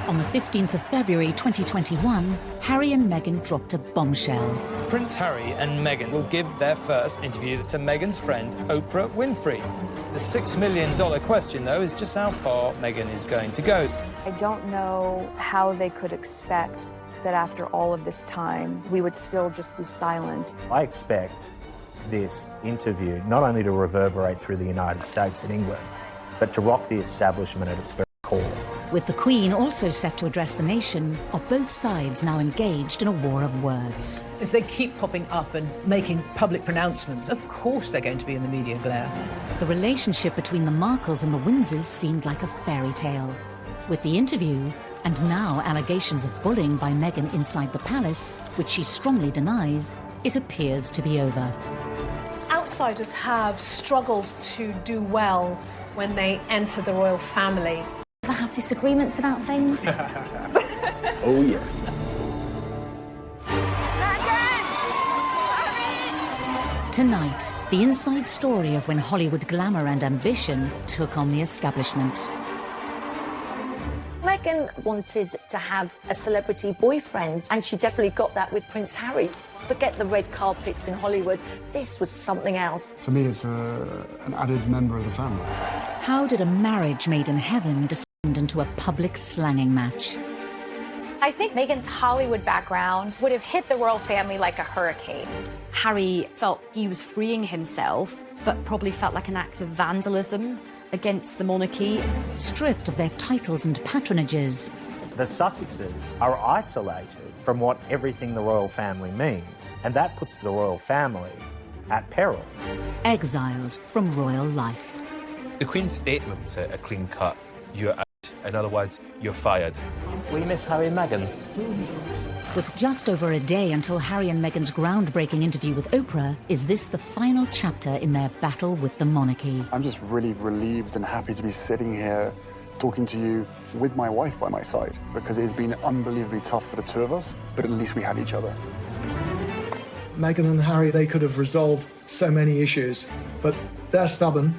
On the 15th of February 2021, Harry and Meghan dropped a bombshell. Prince Harry and Meghan will give their first interview to Meghan's friend, Oprah Winfrey. The $6 million question, though, is just how far Meghan is going to go. I don't know how they could expect that after all of this time, we would still just be silent. I expect this interview not only to reverberate through the United States and England, but to rock the establishment at its very core. With the Queen also set to address the nation, are both sides now engaged in a war of words? If they keep popping up and making public pronouncements, of course they're going to be in the media glare. The relationship between the Markles and the Windsors seemed like a fairy tale. With the interview, and now allegations of bullying by Meghan inside the palace, which she strongly denies, it appears to be over. Outsiders have struggled to do well when they enter the royal family. Ever have disagreements about things? Oh, yes. Tonight, the inside story of when Hollywood glamour and ambition took on the establishment. Meghan wanted to have a celebrity boyfriend, and she definitely got that with Prince Harry. Forget the red carpets in Hollywood. This was something else. For me, it's an added member of the family. How did a marriage made in heaven descend into a public slanging match? I think Meghan's Hollywood background would have hit the royal family like a hurricane. Harry felt he was freeing himself, but probably felt like an act of vandalism against the monarchy. Stripped of their titles and patronages, The Sussexes are isolated from what everything the royal family means, and that puts the royal family at peril. exiled from royal life. The Queen's statements are clean cut. You're out. In other words, you're fired. We miss Harry and Meghan. With just over a day until Harry and Meghan's groundbreaking interview with Oprah, is this the final chapter in their battle with the monarchy? I'm just really relieved and happy to be sitting here talking to you with my wife by my side, because it's been unbelievably tough for the two of us, but at least we had each other. Meghan and Harry, they could have resolved so many issues, but they're stubborn.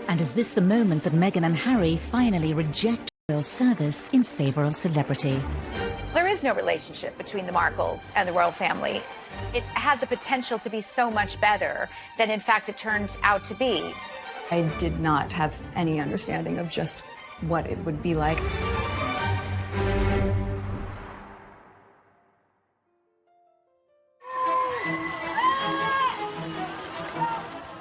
And is this the moment that Meghan and Harry finally reject royal service in favour of celebrity? There is no relationship between the Markles and the royal family. It had the potential to be so much better than, in fact, it turned out to be. I did not have any understanding of just what it would be like.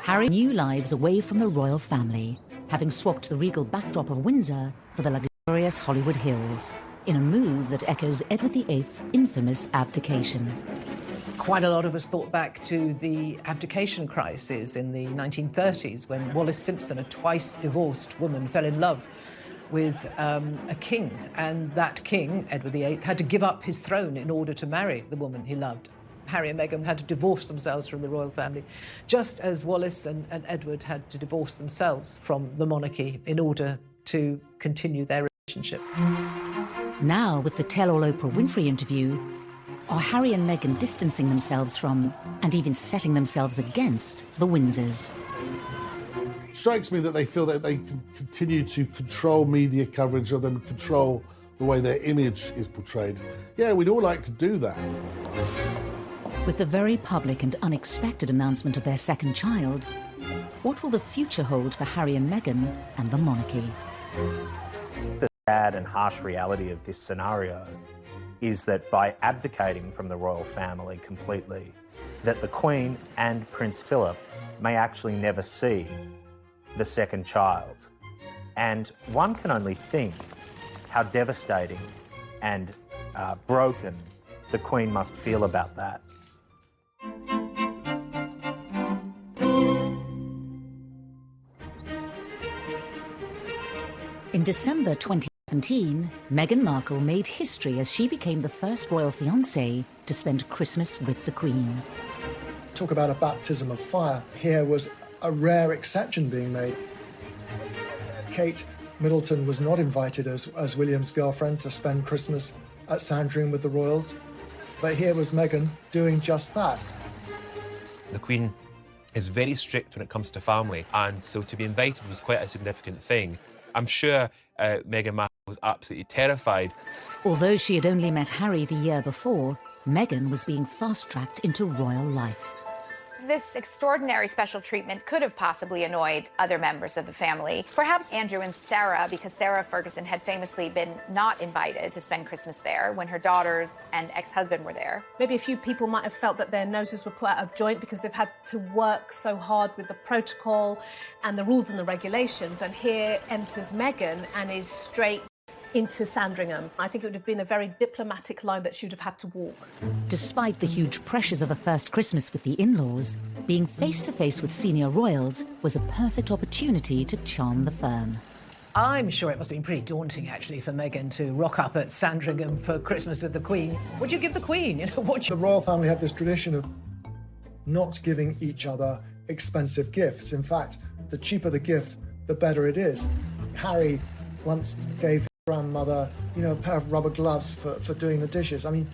Harry new lives away from the royal family, having swapped the regal backdrop of Windsor for the luxurious Hollywood Hills, in a move that echoes Edward VIII's infamous abdication. Quite a lot of us thought back to the abdication crisis in the 1930s when Wallis Simpson, a twice divorced woman, fell in love with a king, and that king, Edward VIII, had to give up his throne in order to marry the woman he loved. Harry and Meghan had to divorce themselves from the royal family, just as Wallis and Edward had to divorce themselves from the monarchy in order to continue their relationship. Now, with the tell-all Oprah Winfrey interview, are Harry and Meghan distancing themselves from, and even setting themselves against, the Windsors? It strikes me that they feel that they can continue to control media coverage of them, control the way their image is portrayed. Yeah, we'd all like to do that. With the very public and unexpected announcement of their second child, what will the future hold for Harry and Meghan and the monarchy? The sad and harsh reality of this scenario is that by abdicating from the royal family completely, that the Queen and Prince Philip may actually never see the second child. And one can only think how devastating and broken the Queen must feel about that. In December 2017, Meghan Markle made history as she became the first royal fiancée to spend Christmas with the Queen. Talk about a baptism of fire. Here was a rare exception being made. Kate Middleton was not invited as William's girlfriend to spend Christmas at Sandringham with the royals, but here was Meghan doing just that. The Queen is very strict when it comes to family, and so to be invited was quite a significant thing. I'm sure Meghan Markle was absolutely terrified. Although she had only met Harry the year before, Meghan was being fast-tracked into royal life. This extraordinary special treatment could have possibly annoyed other members of the family. Perhaps Andrew and Sarah, because Sarah Ferguson had famously been not invited to spend Christmas there when her daughters and ex-husband were there. Maybe a few people might have felt that their noses were put out of joint because they've had to work so hard with the protocol and the rules and the regulations. And here enters Meghan and is straight into Sandringham. I think it would have been a very diplomatic line that she would have had to walk. Despite the huge pressures of a first Christmas with the in-laws, being face-to-face with senior royals was a perfect opportunity to charm the firm. I'm sure it must have been pretty daunting, actually, for Meghan to rock up at Sandringham for Christmas with the Queen. What'd you give the Queen? You know, The royal family had this tradition of not giving each other expensive gifts. In fact, the cheaper the gift, the better it is. Harry once gave his grandmother, a pair of rubber gloves for doing the dishes. I mean,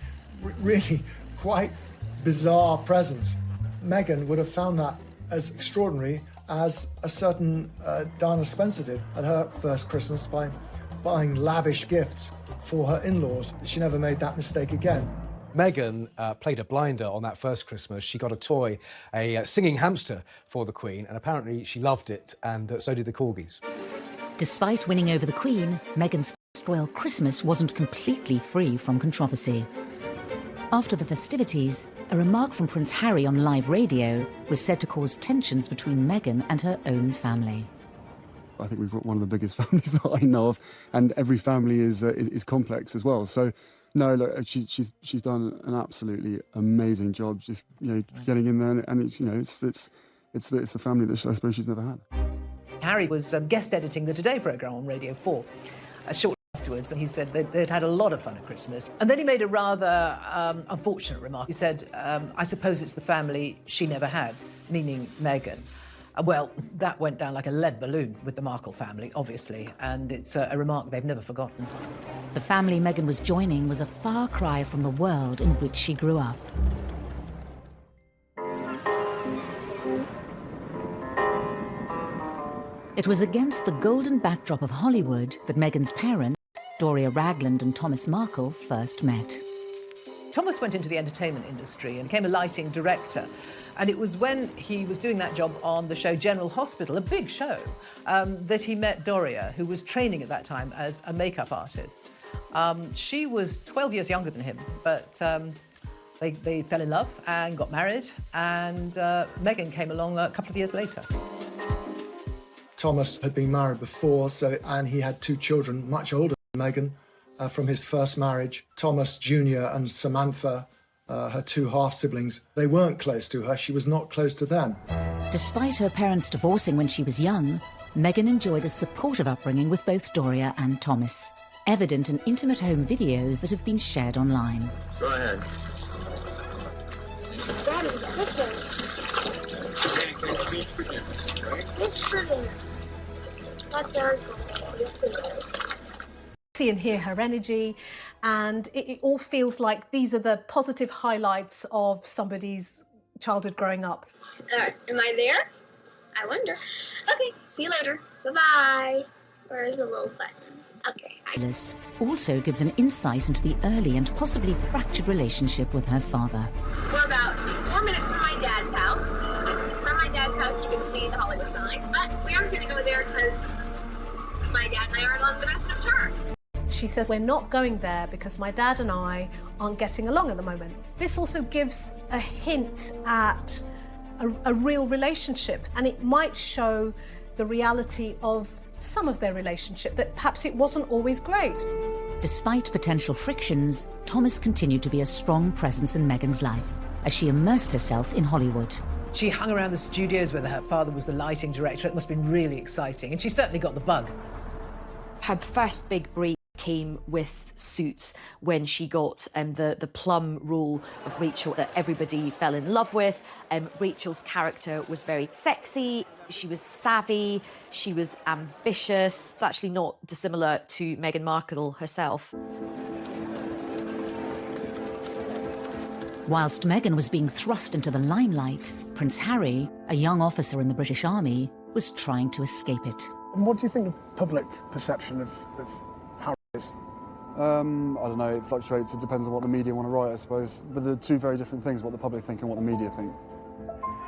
really quite bizarre presents. Meghan would have found that as extraordinary as a certain Diana Spencer did at her first Christmas by buying lavish gifts for her in-laws. She never made that mistake again. Meghan played a blinder on that first Christmas. She got a toy, a singing hamster for the Queen, and apparently she loved it, and so did the corgis. Despite winning over the Queen, Meghan's first royal Christmas wasn't completely free from controversy. After the festivities, a remark from Prince Harry on live radio was said to cause tensions between Meghan and her own family. I think we've got one of the biggest families that I know of, and every family is complex as well. So, no, look, she's done an absolutely amazing job, just getting in there, and it's the family that I suppose she's never had. Harry was guest editing the Today programme on Radio 4 shortly afterwards, and he said they'd had a lot of fun at Christmas. And then he made a rather unfortunate remark. He said, I suppose it's the family she never had, meaning Meghan. Well, that went down like a lead balloon with the Markle family, obviously, and it's a remark they've never forgotten. The family Meghan was joining was a far cry from the world in which she grew up. It was against the golden backdrop of Hollywood that Meghan's parents, Doria Ragland and Thomas Markle, first met. Thomas went into the entertainment industry and became a lighting director. And it was when he was doing that job on the show General Hospital, a big show, that he met Doria, who was training at that time as a makeup artist. She was 12 years younger than him, but they fell in love and got married, and Meghan came along a couple of years later. Thomas had been married before, and he had 2 children, much older than Meghan, from his first marriage. Thomas Jr. and Samantha, her 2 half-siblings, they weren't close to her. She was not close to them. Despite her parents divorcing when she was young, Meghan enjoyed a supportive upbringing with both Doria and Thomas, evident in intimate home videos that have been shared online. Go ahead. Daddy's cooking. It's pretty. That's our goal. See and hear her energy, and it all feels like these are the positive highlights of somebody's childhood growing up. Am I there? I wonder. Okay, see you later. Bye-bye. Where is the little button? Okay. Alice also gives an insight into the early and possibly fractured relationship with her father. We're about 4 minutes from my dad's house. From my dad's house, you can see the Hollywood sign, but we aren't going to go there because my dad and I aren't on the best of terms. She says, we're not going there because my dad and I aren't getting along at the moment. This also gives a hint at a real relationship, and it might show the reality of some of their relationship, that perhaps it wasn't always great. Despite potential frictions, Thomas continued to be a strong presence in Meghan's life as she immersed herself in Hollywood. She hung around the studios where her father was the lighting director. It must have been really exciting, and she certainly got the bug. Her first big break came with Suits, when she got the plum role of Rachel that everybody fell in love with. Rachel's character was very sexy, she was savvy, she was ambitious. It's actually not dissimilar to Meghan Markle herself. Whilst Meghan was being thrust into the limelight, Prince Harry, a young officer in the British Army, was trying to escape it. And what do you think the public perception of Harry is? I don't know, it fluctuates. It depends on what the media want to write, I suppose. But they're two very different things, what the public think and what the media think.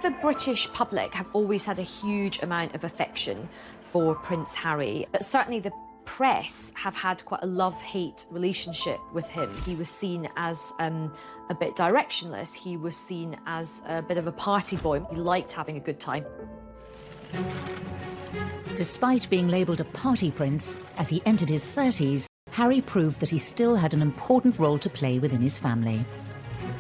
The British public have always had a huge amount of affection for Prince Harry, but certainly the press have had quite a love-hate relationship with him. He was seen as a bit directionless. He was seen as a bit of a party boy. He liked having a good time. Despite being labelled a party prince, as he entered his 30s, Harry proved that he still had an important role to play within his family.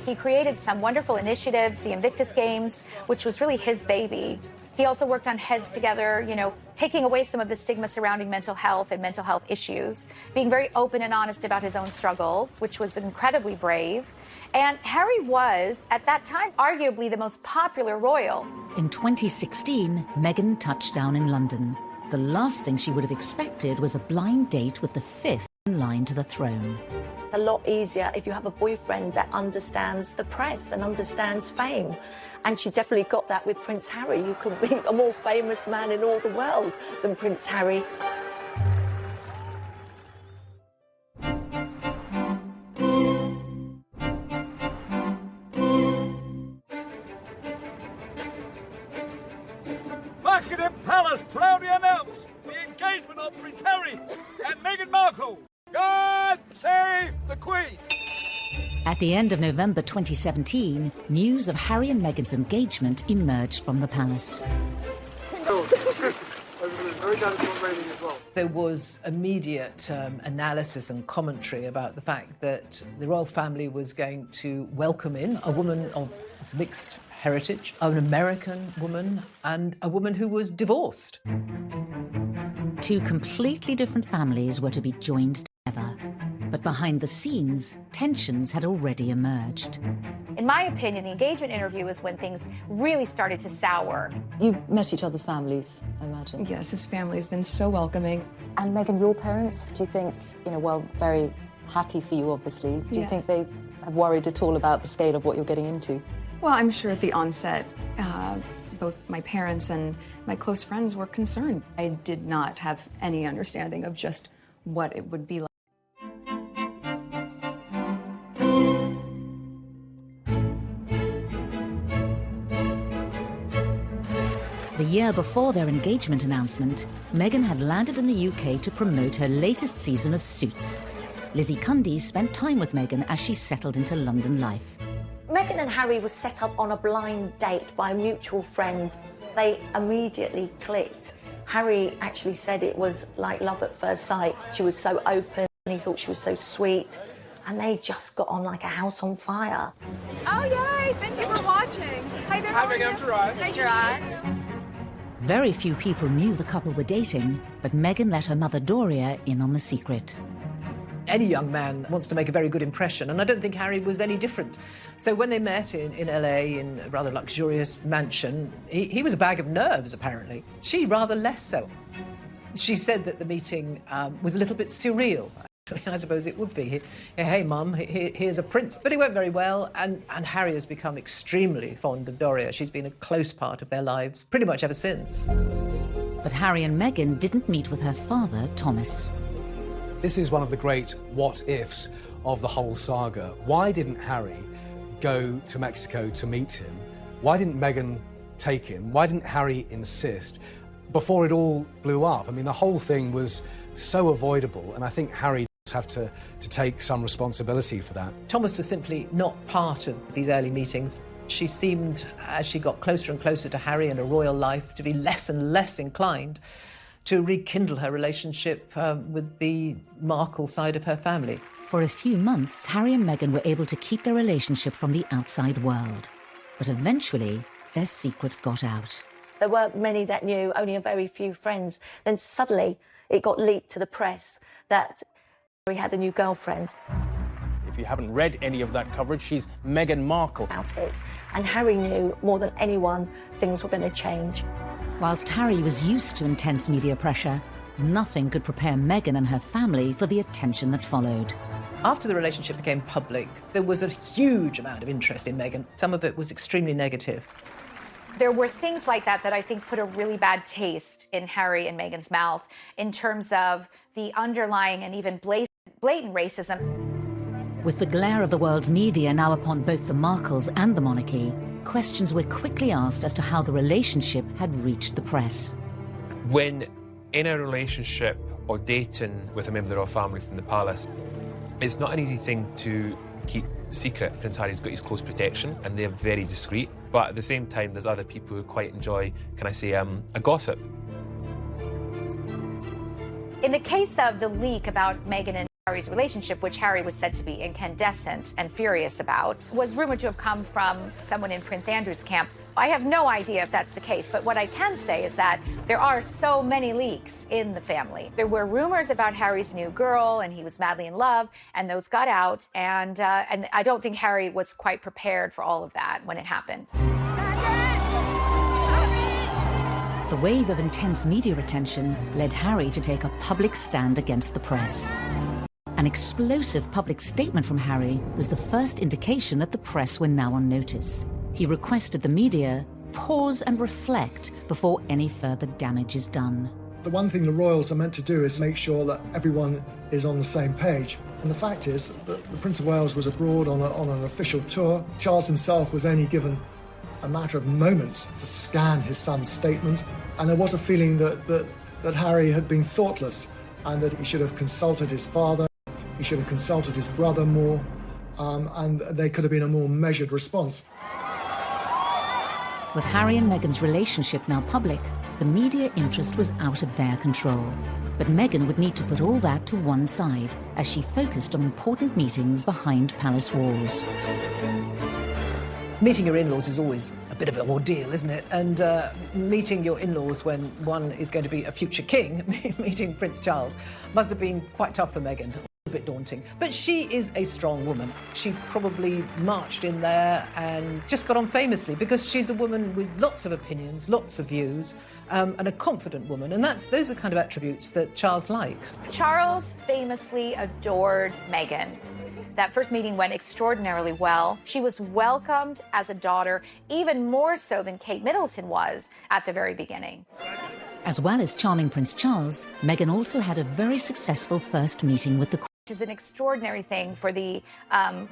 He created some wonderful initiatives, the Invictus Games, which was really his baby. He also worked on Heads Together, you know, taking away some of the stigma surrounding mental health and mental health issues, being very open and honest about his own struggles, which was incredibly brave. And Harry was, at that time, arguably the most popular royal. In 2016, Meghan touched down in London. The last thing she would have expected was a blind date with the fifth in line to the throne. It's a lot easier if you have a boyfriend that understands the press and understands fame. And she definitely got that with Prince Harry. You couldn't be a more famous man in all the world than Prince Harry. Buckingham Palace proudly announce the engagement of Prince Harry and Meghan Markle. God save the Queen! At the end of November 2017, news of Harry and Meghan's engagement emerged from the palace. There was immediate analysis and commentary about the fact that the royal family was going to welcome in a woman of mixed heritage, an American woman, and a woman who was divorced. Two completely different families were to be joined together. But behind the scenes, tensions had already emerged. In my opinion, the engagement interview is when things really started to sour. You met each other's families, I imagine. Yes, his family's been so welcoming. And Meghan, your parents, do you think, well, very happy for you, obviously. Do you think they have worried at all about the scale of what you're getting into? Well, I'm sure at the onset, both my parents and my close friends were concerned. I did not have any understanding of just what it would be like. The year before their engagement announcement, Meghan had landed in the UK to promote her latest season of Suits. Lizzie Cundy spent time with Meghan as she settled into London life. Meghan and Harry were set up on a blind date by a mutual friend. They immediately clicked. Harry actually said it was like love at first sight. She was so open, and he thought she was so sweet. And they just got on like a house on fire. Oh, yay! Thank you for watching. Hi there. Hi, Meghan. I'm Gerard. Hi, Gerard. Very few people knew the couple were dating, but Meghan let her mother Doria in on the secret. Any young man wants to make a very good impression, and I don't think Harry was any different. So when they met in LA in a rather luxurious mansion, he was a bag of nerves, apparently. She rather less so. She said that the meeting was a little bit surreal. I suppose it would be. Hey, Mum, here's a prince. But it went very well, and Harry has become extremely fond of Doria. She's been a close part of their lives pretty much ever since. But Harry and Meghan didn't meet with her father, Thomas. This is one of the great what-ifs of the whole saga. Why didn't Harry go to Mexico to meet him? Why didn't Meghan take him? Why didn't Harry insist before it all blew up? I mean, the whole thing was so avoidable, and I think Harry does have to take some responsibility for that. Thomas was simply not part of these early meetings. She seemed, as she got closer and closer to Harry and a royal life, to be less and less inclined to rekindle her relationship with the Markle side of her family. For a few months, Harry and Meghan were able to keep their relationship from the outside world. But eventually, their secret got out. There weren't many that knew, only a very few friends. Then suddenly it got leaked to the press that Harry had a new girlfriend. If you haven't read any of that coverage, she's Meghan Markle. About it. And Harry knew more than anyone things were going to change. Whilst Harry was used to intense media pressure, nothing could prepare Meghan and her family for the attention that followed. After the relationship became public, there was a huge amount of interest in Meghan. Some of it was extremely negative. There were things like that that I think put a really bad taste in Harry and Meghan's mouth in terms of the underlying and even blatant racism. With the glare of the world's media now upon both the Markles and the monarchy, questions were quickly asked as to how the relationship had reached the press. When in a relationship or dating with a member of the royal family from the palace, it's not an easy thing to keep secret. Prince Harry's got his close protection and they're very discreet, but at the same time there's other people who quite enjoy, can I say, a gossip. In the case of the leak about Meghan and Harry's relationship, which Harry was said to be incandescent and furious about, was rumored to have come from someone in Prince Andrew's camp. I have no idea if that's the case, but what I can say is that there are so many leaks in the family. There were rumors about Harry's new girl, and he was madly in love, and those got out, and I don't think Harry was quite prepared for all of that when it happened. The wave of intense media attention led Harry to take a public stand against the press. An explosive public statement from Harry was the first indication that the press were now on notice. He requested the media pause and reflect before any further damage is done. The one thing the royals are meant to do is make sure that everyone is on the same page. And the fact is that the Prince of Wales was abroad on an official tour. Charles himself was only given a matter of moments to scan his son's statement. And there was a feeling that Harry had been thoughtless and that he should have consulted his father, he should have consulted his brother more, and there could have been a more measured response. With Harry and Meghan's relationship now public, the media interest was out of their control. But Meghan would need to put all that to one side as she focused on important meetings behind palace walls. Meeting your in-laws is always a bit of an ordeal, isn't it? And meeting your in-laws when one is going to be a future king, meeting Prince Charles, must have been quite tough for Meghan. A bit daunting. But she is a strong woman. She probably marched in there and just got on famously because she's a woman with lots of opinions, lots of views, and a confident woman. And those are the kind of attributes that Charles likes. Charles famously adored Meghan. That first meeting went extraordinarily well. She was welcomed as a daughter, even more so than Kate Middleton was at the very beginning. As well as charming Prince Charles, Meghan also had a very successful first meeting with the Queen. Which is an extraordinary thing for the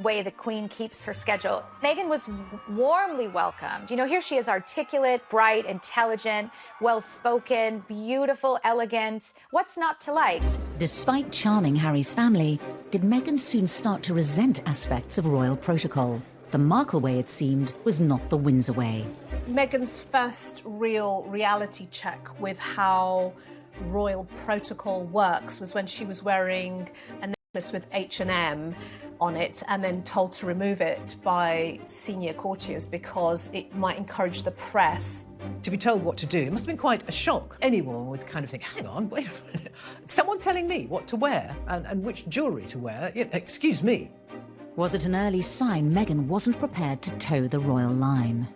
way the Queen keeps her schedule. Meghan was warmly welcomed. You know, here she is, articulate, bright, intelligent, well-spoken, beautiful, elegant. What's not to like? Despite charming Harry's family, did Meghan soon start to resent aspects of royal protocol? The Markle way, it seemed, was not the Windsor way. Meghan's first real reality check with how royal protocol works was when she was wearing a necklace with H&M on it and then told to remove it by senior courtiers because it might encourage the press. To be told what to do must have been quite a shock. Anyone would kind of think, hang on, wait a minute, someone telling me what to wear and which jewellery to wear? Excuse me. Was it an early sign Meghan wasn't prepared to toe the royal line?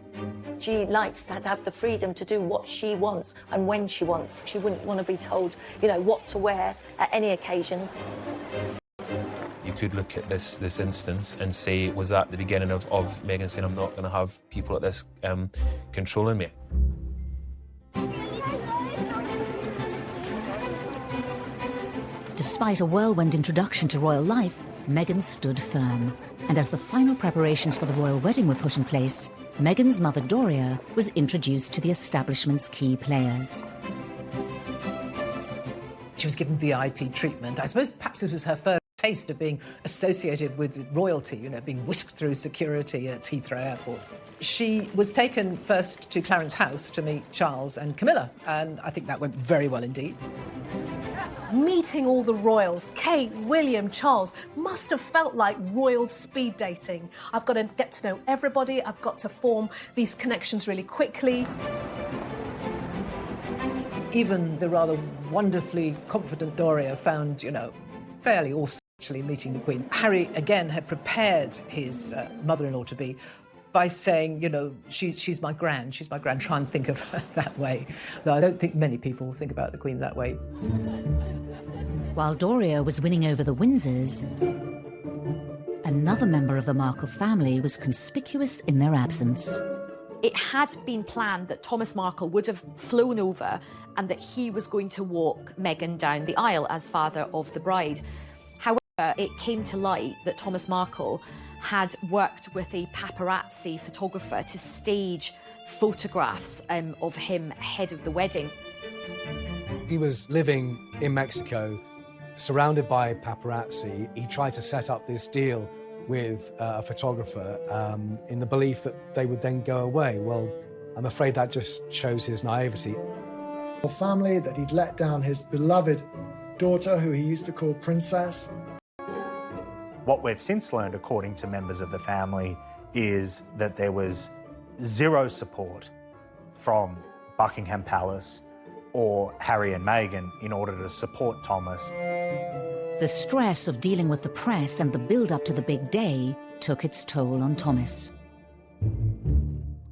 She likes to have the freedom to do what she wants and when she wants. She wouldn't want to be told, you know, what to wear at any occasion. You could look at this instance and say, was that the beginning of Meghan saying, I'm not going to have people like this controlling me? Despite a whirlwind introduction to royal life, Meghan stood firm. And as the final preparations for the royal wedding were put in place, Meghan's mother Doria was introduced to the establishment's key players. She was given VIP treatment. I suppose perhaps it was her first taste of being associated with royalty, you know, being whisked through security at Heathrow Airport. She was taken first to Clarence House to meet Charles and Camilla, and I think that went very well indeed. Meeting all the royals, Kate, William, Charles, must have felt like royal speed dating. I've got to get to know everybody, I've got to form these connections really quickly. Even the rather wonderfully confident Doria found, you know, fairly awesome actually meeting the Queen. Harry, again, had prepared his mother-in-law-to-be by saying, you know, she's my gran, try and think of her that way. Though I don't think many people think about the Queen that way. While Doria was winning over the Windsors, another member of the Markle family was conspicuous in their absence. It had been planned that Thomas Markle would have flown over and that he was going to walk Meghan down the aisle as father of the bride. However, it came to light that Thomas Markle had worked with a paparazzi photographer to stage photographs of him ahead of the wedding. He was living in Mexico, surrounded by paparazzi. He tried to set up this deal with a photographer in the belief that they would then go away. Well, I'm afraid that just shows his naivety. A family that he'd let down his beloved daughter, who he used to call Princess. What we've since learned, according to members of the family, is that there was zero support from Buckingham Palace or Harry and Meghan in order to support Thomas. The stress of dealing with the press and the build-up to the big day took its toll on Thomas.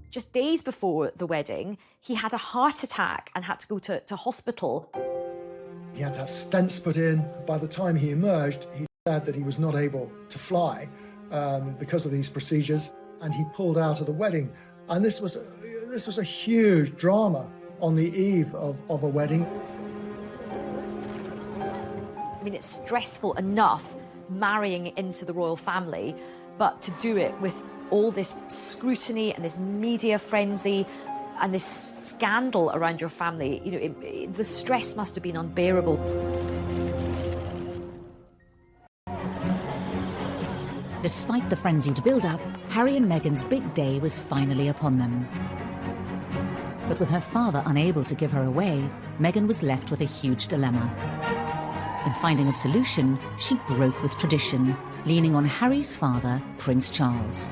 Just days before the wedding, he had a heart attack and had to go to hospital. He had to have stents put in. By the time he emerged, he said that he was not able to fly because of these procedures, and he pulled out of the wedding. And this was a huge drama on the eve of a wedding. I mean, it's stressful enough marrying into the royal family, but to do it with all this scrutiny and this media frenzy and this scandal around your family, you know, the stress must have been unbearable. Despite the frenzied build-up, Harry and Meghan's big day was finally upon them. But with her father unable to give her away, Meghan was left with a huge dilemma. In finding a solution, she broke with tradition, leaning on Harry's father, Prince Charles.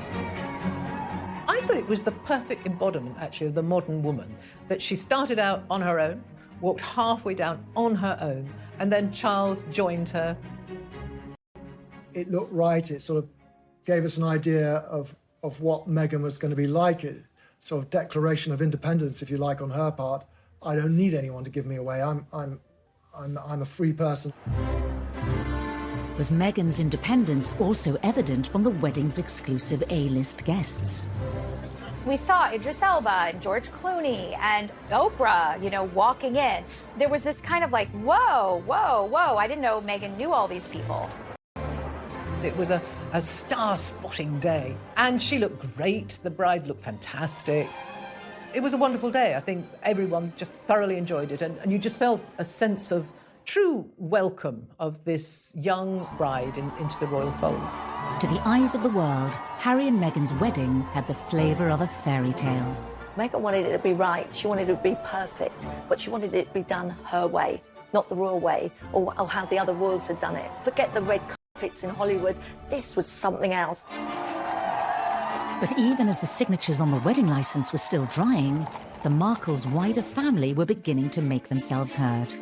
I thought it was the perfect embodiment, actually, of the modern woman, that she started out on her own, walked halfway down on her own, and then Charles joined her. It looked right. It sort of gave us an idea of what Meghan was going to be like. A sort of declaration of independence, if you like, on her part. I don't need anyone to give me away. I'm a free person. Was Meghan's independence also evident from the wedding's exclusive A-list guests? We saw Idris Elba and George Clooney and Oprah, you know, walking in. There was this kind of like, whoa, whoa, whoa. I didn't know Meghan knew all these people. It was a star-spotting day, and she looked great. The bride looked fantastic. It was a wonderful day. I think everyone just thoroughly enjoyed it, and you just felt a sense of true welcome of this young bride into the royal fold. To the eyes of the world, Harry and Meghan's wedding had the flavour of a fairy tale. Meghan wanted it to be right. She wanted it to be perfect, but she wanted it to be done her way, not the royal way, or how the other royals had done it. Forget the red carpets in Hollywood. This was something else. But even as the signatures on the wedding licence were still drying, the Markles' wider family were beginning to make themselves heard.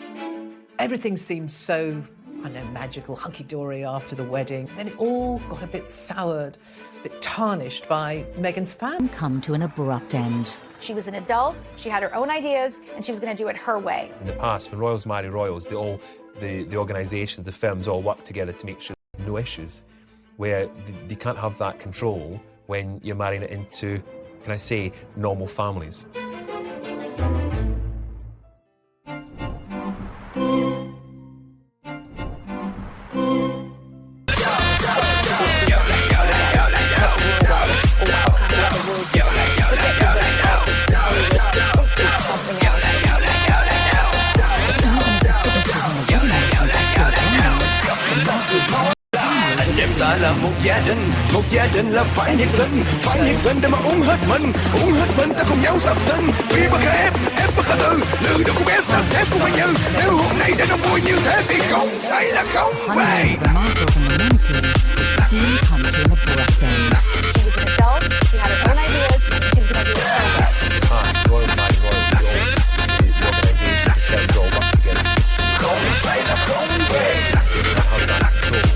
Everything seemed so, I don't know, magical, hunky-dory after the wedding. Then it all got a bit soured, a bit tarnished by Meghan's family. Come to an abrupt end. She was an adult, she had her own ideas, and she was going to do it her way. In the past, when royals marry royals, the organisations, the firms all work together to make sure there's no issues, where they can't have that control when you're marrying it into, can I say, normal families. Ta là một gia đình là phải nhiệt tình để mà uống hết mình ta cùng nhau sắp sinh vì bất khả ép bất khả tư lừa được cũng ép sắp ép cũng phải như nếu hôm nay đã đông vui như thế thì không say là không về. The Markles and the Monarchy would soon come to an abrupt end. She was an adult, she had her own ideas, and she was going to do it her way. Royal marry royals, the organisations, the firms all work together. Không say là không về. Have that control.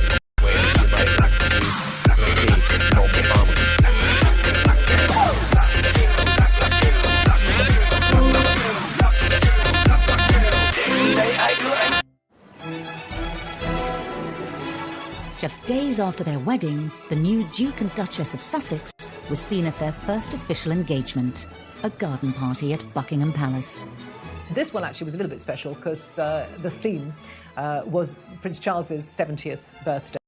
Just days after their wedding, the new Duke and Duchess of Sussex was seen at their first official engagement, a garden party at Buckingham Palace. This one actually was a little bit special because the theme was Prince Charles's 70th birthday.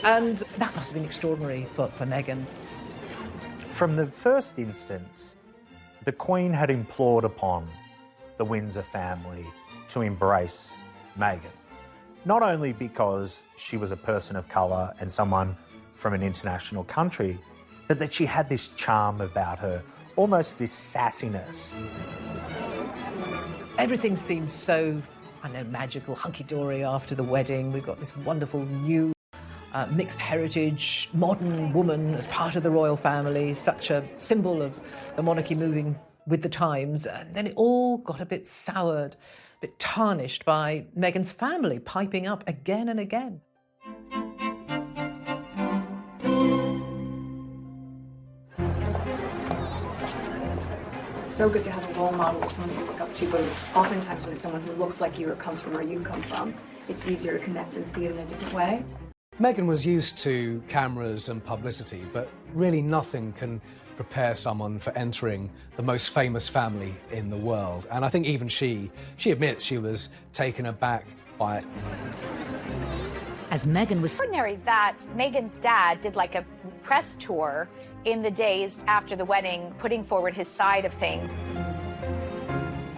And that must have been extraordinary for Meghan. From the first instance, the Queen had implored upon the Windsor family to embrace Meghan. Not only because she was a person of colour and someone from an international country, but that she had this charm about her, almost this sassiness. Everything seems so, I know, magical, hunky-dory after the wedding. We've got this wonderful new mixed heritage, modern woman as part of the royal family, such a symbol of the monarchy moving with the times. And then it all got a bit soured, a bit tarnished by Meghan's family piping up again and again. It's so good to have a role model or someone to look up to, but oftentimes when it's someone who looks like you or comes from where you come from, it's easier to connect and see it in a different way. Meghan was used to cameras and publicity, but really nothing can prepare someone for entering the most famous family in the world. And I think even she admits she was taken aback by it. As Meghan was... Extraordinary that Meghan's dad did like a press tour in the days after the wedding, putting forward his side of things.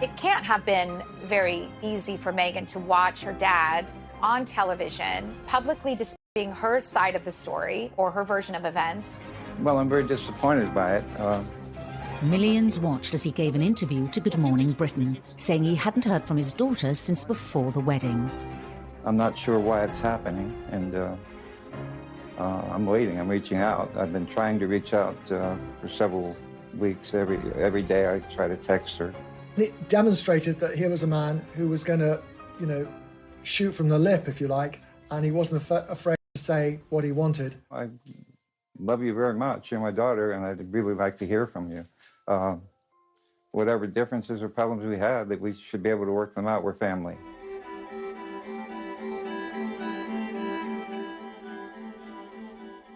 It can't have been very easy for Meghan to watch her dad on television, publicly displaying her side of the story or her version of events. Well, I'm very disappointed by it. Millions watched as he gave an interview to Good Morning Britain, saying he hadn't heard from his daughter since before the wedding. I'm not sure why it's happening, and I'm waiting. I'm reaching out. I've been trying to reach out for several weeks. Every day I try to text her. It demonstrated that here was a man who was going to, shoot from the lip, if you like, and he wasn't afraid to say what he wanted. I love you very much. You're my daughter, and I'd really like to hear from you. Whatever differences or problems we had, that we should be able to work them out. We're family.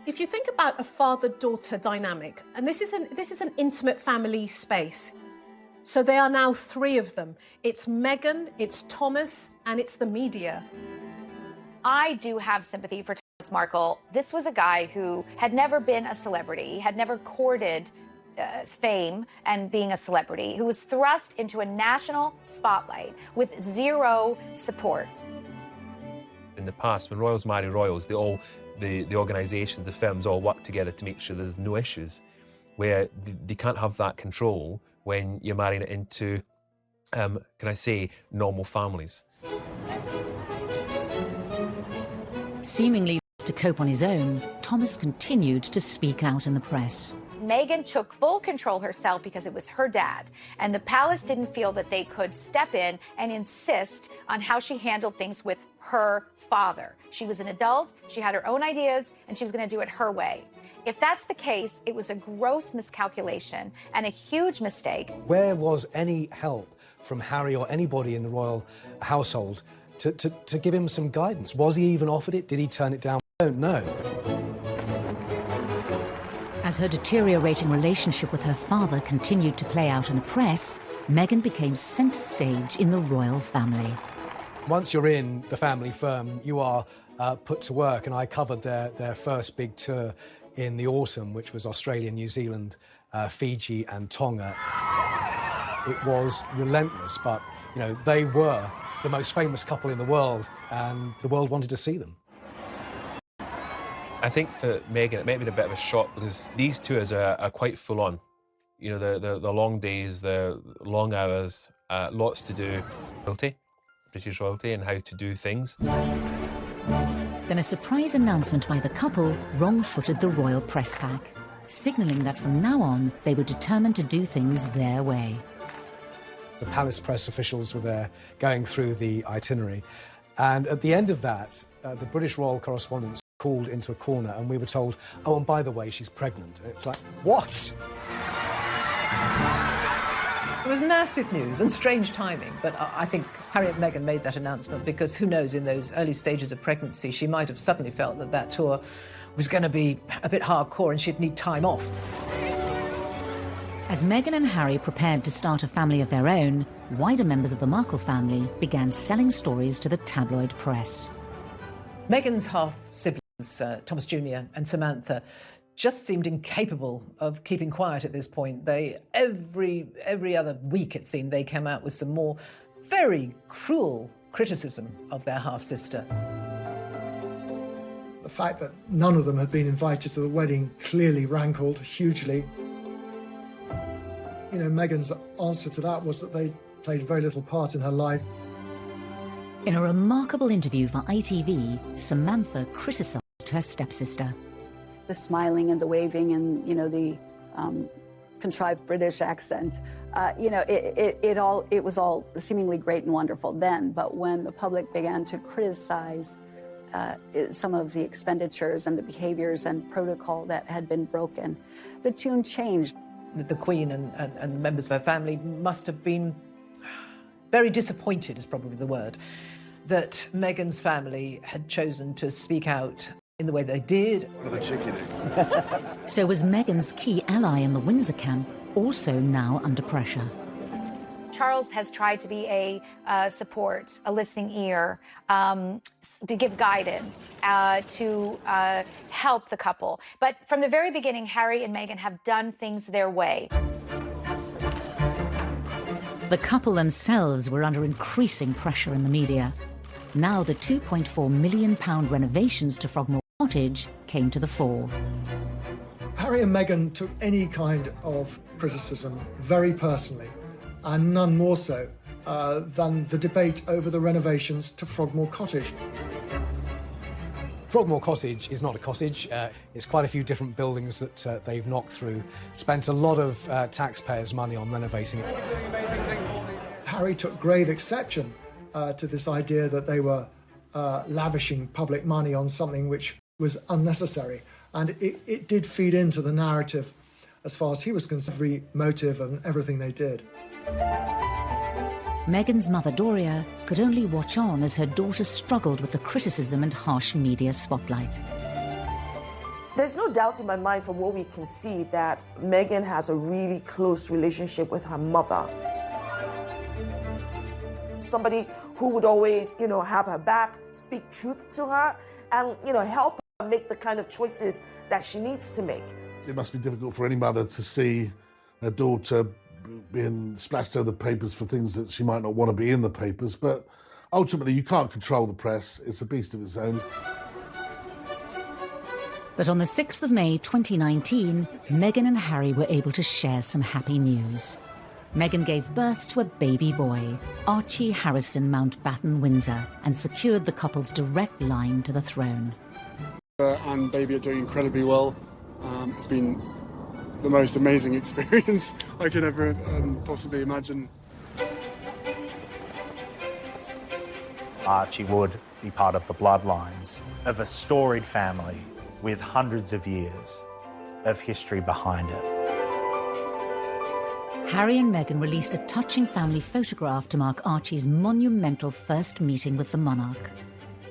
If you think about a father-daughter dynamic, and this is an intimate family space, so there are now three of them. It's Meghan, it's Thomas, and it's the media. I do have sympathy for Thomas Markle. This was a guy who had never been a celebrity, had never courted fame and being a celebrity, who was thrust into a national spotlight with zero support. In the past, when royals marry royals, the organisations, the firms all work together to make sure there's no issues, where they can't have that control when you're marrying it into, can I say, normal families. Seemingly to cope on his own, Thomas continued to speak out in the press. Meghan took full control herself because it was her dad, and the palace didn't feel that they could step in and insist on how she handled things with her father. She was an adult, she had her own ideas, and she was going to do it her way. If that's the case, it was a gross miscalculation and a huge mistake. Where was any help from Harry or anybody in the royal household to give him some guidance? Was he even offered it? Did he turn it down? I don't know. As her deteriorating relationship with her father continued to play out in the press, Meghan became centre stage in the royal family. Once you're in the family firm, you are put to work, and I covered their first big tour in the autumn, which was Australia, New Zealand, Fiji and Tonga. It was relentless, but, they were the most famous couple in the world, and the world wanted to see them. I think for Meghan, it might have been a bit of a shock because these tours are quite full on. The long days, the long hours, lots to do. British royalty and how to do things. Then a surprise announcement by the couple wrong-footed the royal press pack, signalling that from now on they were determined to do things their way. The palace press officials were there going through the itinerary, and at the end of that, the British royal correspondents called into a corner and we were told, oh, and by the way, she's pregnant. It's like, what? It was massive news and strange timing, but I think Harry and Meghan made that announcement because who knows, in those early stages of pregnancy, she might have suddenly felt that that tour was going to be a bit hardcore and she'd need time off. As Meghan and Harry prepared to start a family of their own, wider members of the Markle family began selling stories to the tabloid press. Meghan's half-siblings, Thomas Jr. and Samantha, just seemed incapable of keeping quiet at this point. They, every other week, it seemed, they came out with some more very cruel criticism of their half-sister. The fact that none of them had been invited to the wedding clearly rankled hugely. You know, Meghan's answer to that was that they played very little part in her life. In a remarkable interview for ITV, Samantha criticised her stepsister. The smiling and the waving and, you know, the contrived British accent, you know, it was all seemingly great and wonderful then. But when the public began to criticize some of the expenditures and the behaviors and protocol that had been broken, the tune changed. The Queen and members of her family must have been very disappointed, is probably the word, that Meghan's family had chosen to speak out in the way they did. What are the chicken eggs? So was Meghan's key ally in the Windsor camp also now under pressure? Charles has tried to be a support, a listening ear, to give guidance, to help the couple. But from the very beginning, Harry and Meghan have done things their way. The couple themselves were under increasing pressure in the media. Now the £2.4 million renovations to Frogmore Cottage came to the fore. Harry and Meghan took any kind of criticism very personally, and none more so than the debate over the renovations to Frogmore Cottage. Frogmore Cottage is not a cottage. It's quite a few different buildings that they've knocked through. Spent a lot of taxpayers' money on renovating it. Harry took grave exception to this idea that they were lavishing public money on something which was unnecessary. And it did feed into the narrative, as far as he was concerned, every motive and everything they did. Meghan's mother, Doria, could only watch on as her daughter struggled with the criticism and harsh media spotlight. There's no doubt in my mind from what we can see that Meghan has a really close relationship with her mother. Somebody who would always, you know, have her back, speak truth to her, and, you know, help her make the kind of choices that she needs to make. It must be difficult for any mother to see her daughter being splashed over the papers for things that she might not want to be in the papers, but ultimately you can't control the press. It's a beast of its own. But on the 6th of May 2019, Meghan and Harry were able to share some happy news. Meghan gave birth to a baby boy, Archie Harrison Mountbatten Windsor, and secured the couple's direct line to the throne. And baby are doing incredibly well. It's been the most amazing experience I could ever possibly imagine. Archie would be part of the bloodlines of a storied family with hundreds of years of history behind it. Harry and Meghan released a touching family photograph to mark Archie's monumental first meeting with the monarch.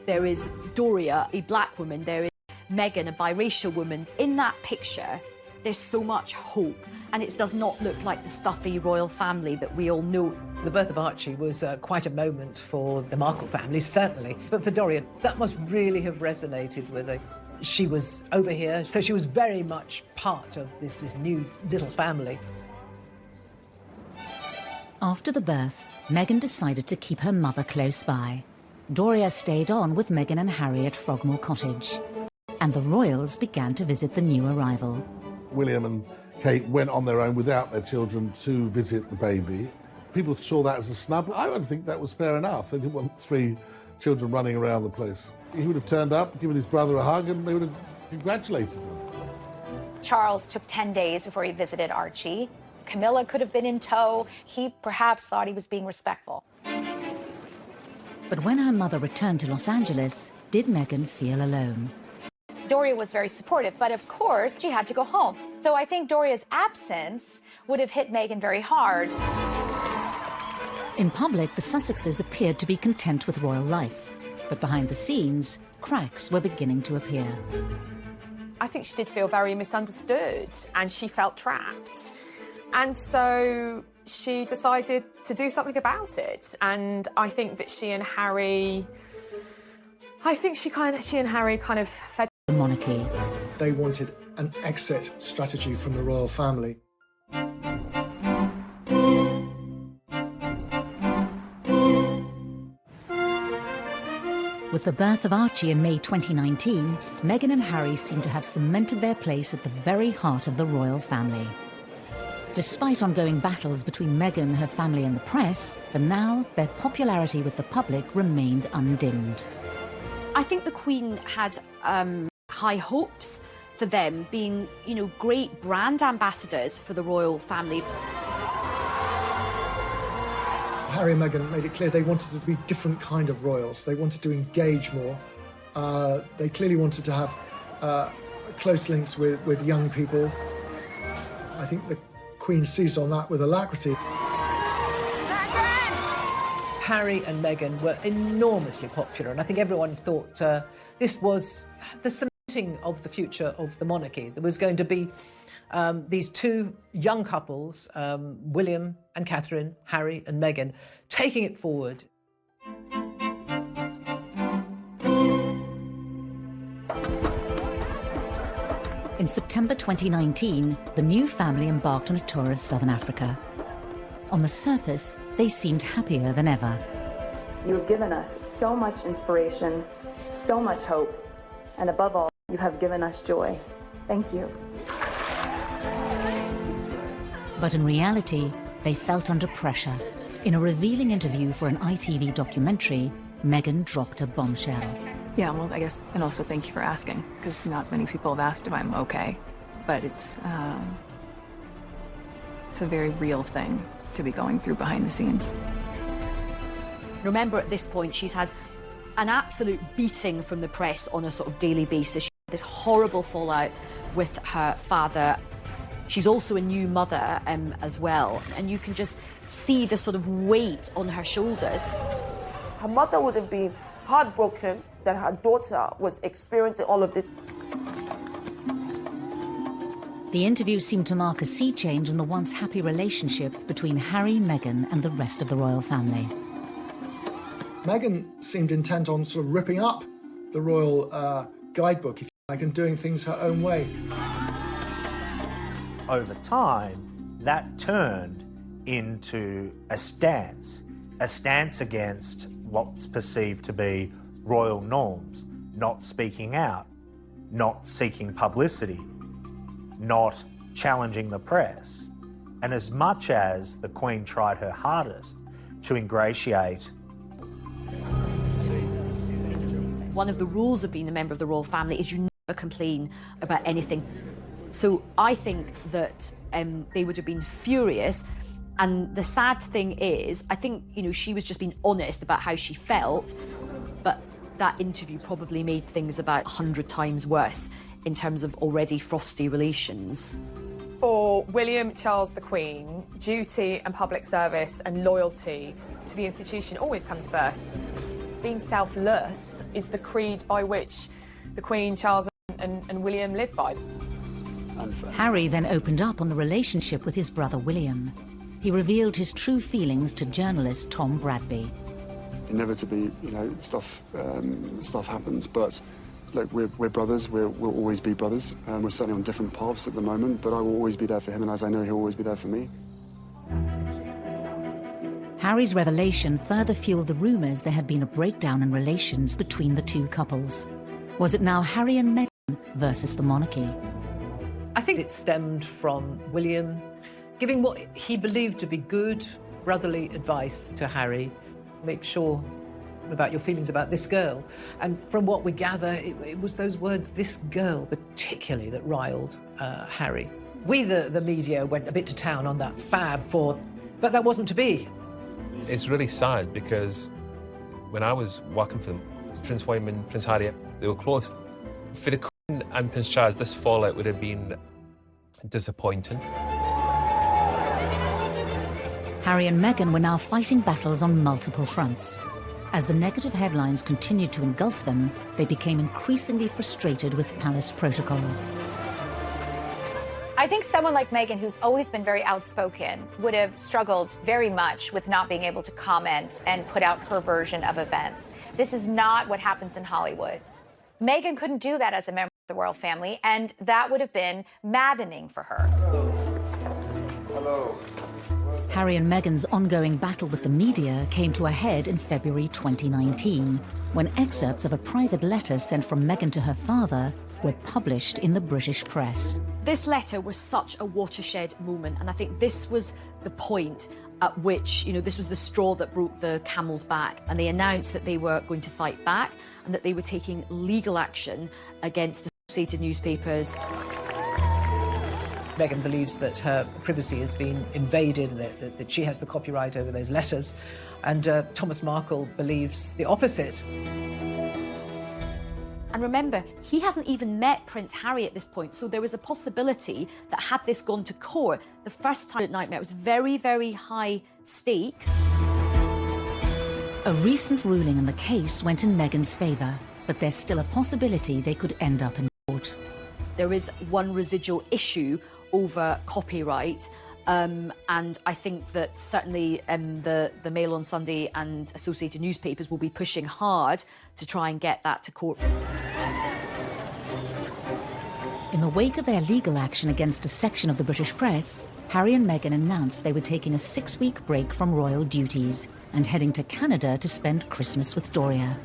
There is Doria, a black woman. There is Meghan, a biracial woman. In that picture, there's so much hope, and it does not look like the stuffy royal family that we all know. The birth of Archie was quite a moment for the Markle family, certainly. But for Doria, that must really have resonated with her. She was over here, so she was very much part of this new little family. After the birth, Meghan decided to keep her mother close by. Doria stayed on with Meghan and Harry at Frogmore Cottage, and the royals began to visit the new arrival. William and Kate went on their own without their children to visit the baby. People saw that as a snub. I don't think that was fair enough. They didn't want 3 children running around the place. He would have turned up, given his brother a hug, and they would have congratulated them. Charles took 10 days before he visited Archie. Camilla could have been in tow. He perhaps thought he was being respectful. But when her mother returned to Los Angeles, did Meghan feel alone? Doria was very supportive, but of course she had to go home. So I think Doria's absence would have hit Meghan very hard. In public, the Sussexes appeared to be content with royal life, but behind the scenes, cracks were beginning to appear. I think she did feel very misunderstood and she felt trapped. And so she decided to do something about it. And I think that she and Harry kind of fed the monarchy. They wanted an exit strategy from the royal family. With the birth of Archie in May 2019, Meghan and Harry seem to have cemented their place at the very heart of the royal family. Despite ongoing battles between Meghan, her family and the press, for now, their popularity with the public remained undimmed. I think the Queen had high hopes for them being, great brand ambassadors for the royal family. Harry and Meghan made it clear they wanted to be different kind of royals. They wanted to engage more. They clearly wanted to have close links with young people. I think the Queen seized on that with alacrity. Harry and Meghan were enormously popular, and I think everyone thought this was the cementing of the future of the monarchy. There was going to be these two young couples, William and Catherine, Harry and Meghan, taking it forward. In September 2019, the new family embarked on a tour of Southern Africa. On the surface, they seemed happier than ever. You have given us so much inspiration, so much hope, and above all, you have given us joy. Thank you. But in reality, they felt under pressure. In a revealing interview for an ITV documentary, Meghan dropped a bombshell. Yeah, well, I guess, and also thank you for asking, because not many people have asked if I'm okay. But it's a very real thing to be going through behind the scenes. Remember, at this point, she's had an absolute beating from the press on a sort of daily basis. She had this horrible fallout with her father. She's also a new mother as well, and you can just see the sort of weight on her shoulders. Her mother would have been heartbroken that her daughter was experiencing all of this. The interview seemed to mark a sea change in the once happy relationship between Harry, Meghan and the rest of the royal family. Meghan seemed intent on sort of ripping up the royal guidebook, if you like, and doing things her own way. Over time, that turned into a stance against what's perceived to be royal norms, not speaking out, not seeking publicity, not challenging the press. And as much as the Queen tried her hardest to ingratiate. One of the rules of being a member of the royal family is you never complain about anything. So I think that they would have been furious. And the sad thing is, I think, she was just being honest about how she felt, but that interview probably made things about 100 times worse in terms of already frosty relations. For William, Charles, the Queen, duty and public service and loyalty to the institution always comes first. Being selfless is the creed by which the Queen, Charles and William live by. Harry then opened up on the relationship with his brother William. He revealed his true feelings to journalist Tom Bradby. Inevitably, stuff happens, but look, we're brothers. We'll always be brothers. We're certainly on different paths at the moment, but I will always be there for him, and as I know, he'll always be there for me. Harry's revelation further fueled the rumours there had been a breakdown in relations between the two couples. Was it now Harry and Meghan versus the monarchy? I think it stemmed from William giving what he believed to be good brotherly advice to Harry. Make sure about your feelings about this girl. And from what we gather, it was those words, this girl particularly, that riled Harry. We, the media, went a bit to town on that fab but that wasn't to be. It's really sad because when I was working for them, Prince William and Prince Harry, they were close. For the Queen and Prince Charles, this fallout would have been disappointing. Harry and Meghan were now fighting battles on multiple fronts. As the negative headlines continued to engulf them, they became increasingly frustrated with palace protocol. I think someone like Meghan, who's always been very outspoken, would have struggled very much with not being able to comment and put out her version of events. This is not what happens in Hollywood. Meghan couldn't do that as a member of the royal family, and that would have been maddening for her. Hello. Harry and Meghan's ongoing battle with the media came to a head in February 2019, when excerpts of a private letter sent from Meghan to her father were published in the British press. This letter was such a watershed moment, and I think this was the point at which, this was the straw that broke the camel's back, and they announced that they were going to fight back and that they were taking legal action against associated newspapers. Meghan believes that her privacy has been invaded, that she has the copyright over those letters, and Thomas Markle believes the opposite. And remember, he hasn't even met Prince Harry at this point, so there was a possibility that had this gone to court, the first time at Nightmare, it was very, very high stakes. A recent ruling in the case went in Meghan's favour, but there's still a possibility they could end up in court. There is one residual issue over copyright, and I think that certainly the Mail on Sunday and associated newspapers will be pushing hard to try and get that to court. In the wake of their legal action against a section of the British press, Harry and Meghan announced they were taking a 6-week break from royal duties and heading to Canada to spend Christmas with Doria.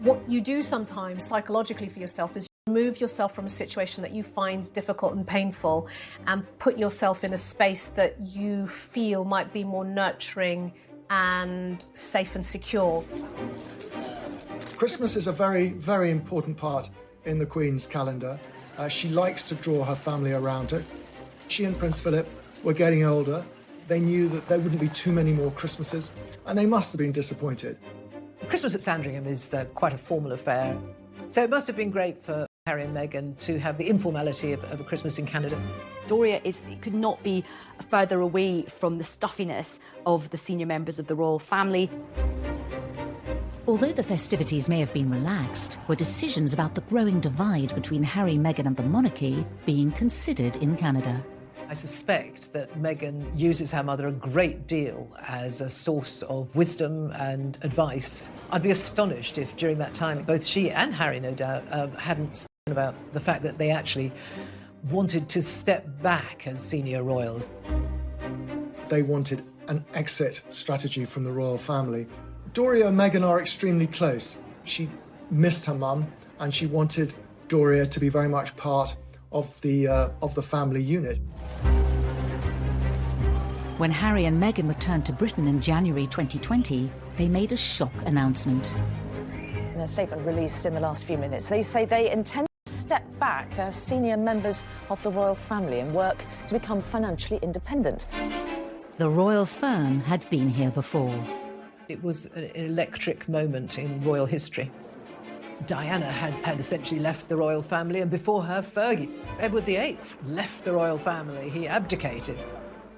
What you do sometimes psychologically for yourself is remove yourself from a situation that you find difficult and painful and put yourself in a space that you feel might be more nurturing and safe and secure. Christmas is a very, very important part in the Queen's calendar. She likes to draw her family around it. She and Prince Philip were getting older. They knew that there wouldn't be too many more Christmases, and they must have been disappointed. Christmas at Sandringham is quite a formal affair, so it must have been great for Harry and Meghan to have the informality of a Christmas in Canada. Doria could not be further away from the stuffiness of the senior members of the royal family. Although the festivities may have been relaxed, were decisions about the growing divide between Harry, Meghan and the monarchy being considered in Canada. I suspect that Meghan uses her mother a great deal as a source of wisdom and advice. I'd be astonished if during that time both she and Harry, no doubt, hadn't spoken about the fact that they actually wanted to step back as senior royals. They wanted an exit strategy from the royal family. Doria and Meghan are extremely close. She missed her mum, and she wanted Doria to be very much part of the family unit. When Harry and Meghan returned to Britain in January 2020, they made a shock announcement. In a statement released in the last few minutes, they say they intend to step back as senior members of the royal family and work to become financially independent. The royal fern had been here before. It was an electric moment in royal history. Diana had essentially left the royal family, and before her, Fergie. Edward VIII left the royal family. He abdicated.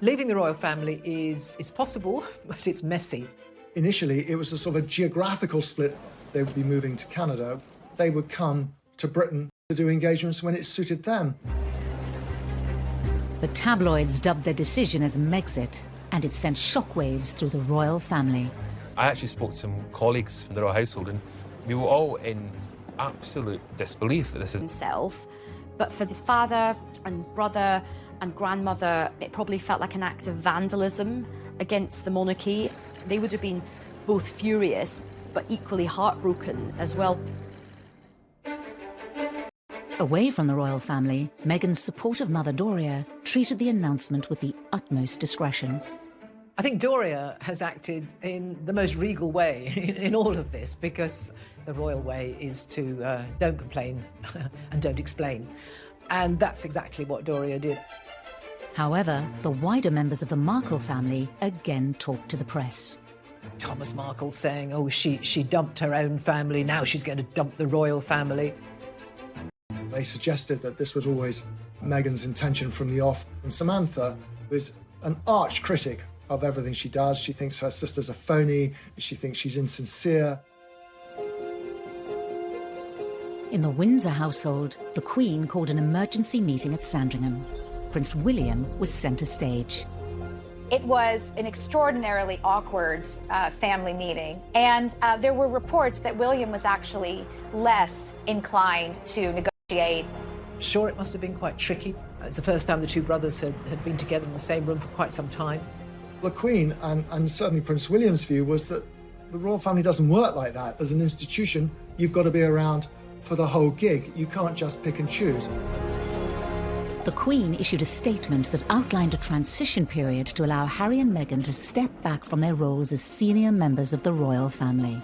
Leaving the royal family is possible, but it's messy. Initially, it was a sort of a geographical split. They would be moving to Canada. They would come to Britain to do engagements when it suited them. The tabloids dubbed their decision as Megxit, and it sent shockwaves through the royal family. I actually spoke to some colleagues from the royal household, and we were all in absolute disbelief that this is himself. But for his father and brother and grandmother, it probably felt like an act of vandalism against the monarchy. They would have been both furious, but equally heartbroken as well. Away from the royal family, Meghan's supportive mother Doria treated the announcement with the utmost discretion. I think Doria has acted in the most regal way in all of this, because the royal way is to don't complain and don't explain. And that's exactly what Doria did. However, the wider members of the Markle family again talked to the press. Thomas Markle saying, oh, she dumped her own family, now she's going to dump the royal family. They suggested that this was always Meghan's intention from the off. And Samantha was an arch critic of everything she does. She thinks her sister's a phony. She thinks she's insincere. In the Windsor household, the Queen called an emergency meeting at Sandringham. Prince William was centre stage. It was an extraordinarily awkward family meeting, and there were reports that William was actually less inclined to negotiate. Sure, it must have been quite tricky. It's the first time the two brothers had been together in the same room for quite some time. The Queen, and certainly Prince William's view, was that the royal family doesn't work like that. As an institution, you've got to be around for the whole gig. You can't just pick and choose. The Queen issued a statement that outlined a transition period to allow Harry and Meghan to step back from their roles as senior members of the royal family.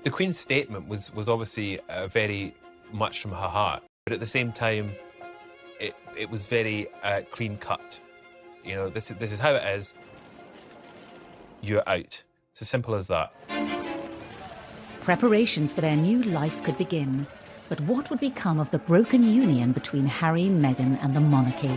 The Queen's statement was obviously very much from her heart, but at the same time, it was very clean cut. You know, this is how it is. You're out. It's as simple as that. Preparations for their new life could begin. But what would become of the broken union between Harry, Meghan and the monarchy?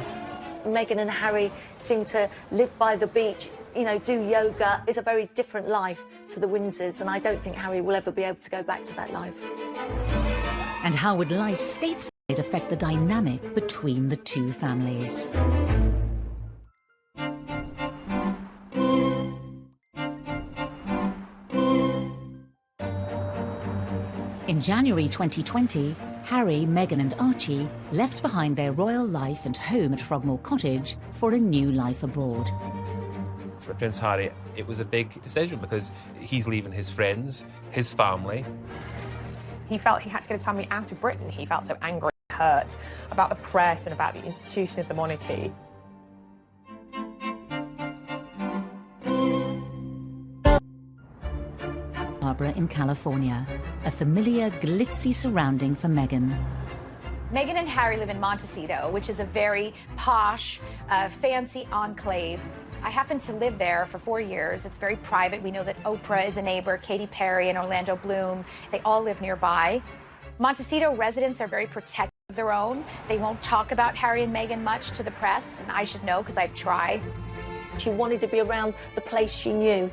Meghan and Harry seem to live by the beach, you know, do yoga. It's a very different life to the Windsors, and I don't think Harry will ever be able to go back to that life. And how would life stateside affect the dynamic between the two families? In January 2020, Harry, Meghan and Archie left behind their royal life and home at Frogmore Cottage for a new life abroad. For Prince Harry, it was a big decision because he's leaving his friends, his family. He felt he had to get his family out of Britain. He felt so angry and hurt about the press and about the institution of the monarchy. Barbara in California, a familiar glitzy surrounding for Meghan. Meghan and Harry live in Montecito, which is a very posh, fancy enclave. I happened to live there for 4 years. It's very private. We know that Oprah is a neighbor, Katy Perry and Orlando Bloom. They all live nearby. Montecito residents are very protective of their own. They won't talk about Harry and Meghan much to the press, and I should know because I've tried. She wanted to be around the place she knew.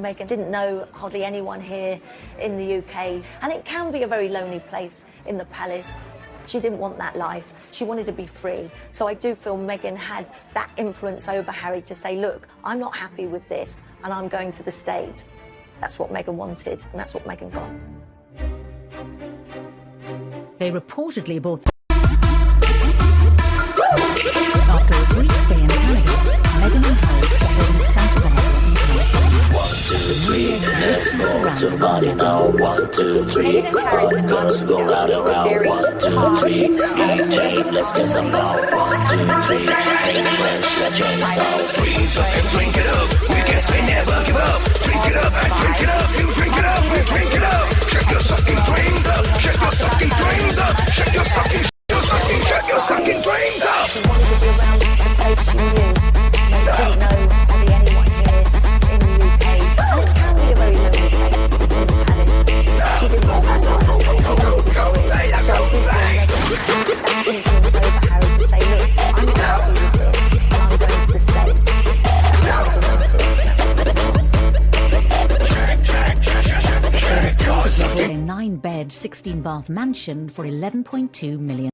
Meghan didn't know hardly anyone here in the UK, and it can be a very lonely place in the palace. She didn't want that life. She wanted to be free. So I do feel Meghan had that influence over Harry to say, look, I'm not happy with this, and I'm going to the States. That's what Meghan wanted, and that's what Meghan got. They reportedly bought... After a brief stay in Canada, Meghan and Harry settled in Santa Barbara in California. 1, 2, 3, let's go to the party now. 1, 2, 3, all the girls go round and round. 1, 2, 3, DJ, let's get some now. 1, 2, 3, hey friends, let's change the sound. Freeze up and drink it up. We guess we never give up. Drink it up and drink it up. You drink it up, we drink it up. Shake your sucking drains up. Shake your sucking drains up. Shake your sucking drains up. She wanted to be around the place she knew. They didn't know hardly anyone here in the UK. And it can be a very lonely place in the palace. She didn't want that life. She wanted to go in. So I do feel Meghan had that influence over Harry to say, look, I'm not happy with this, and I'm going to the States. That's what Settled in a 9-bed, 16-bath mansion for £11.2 million.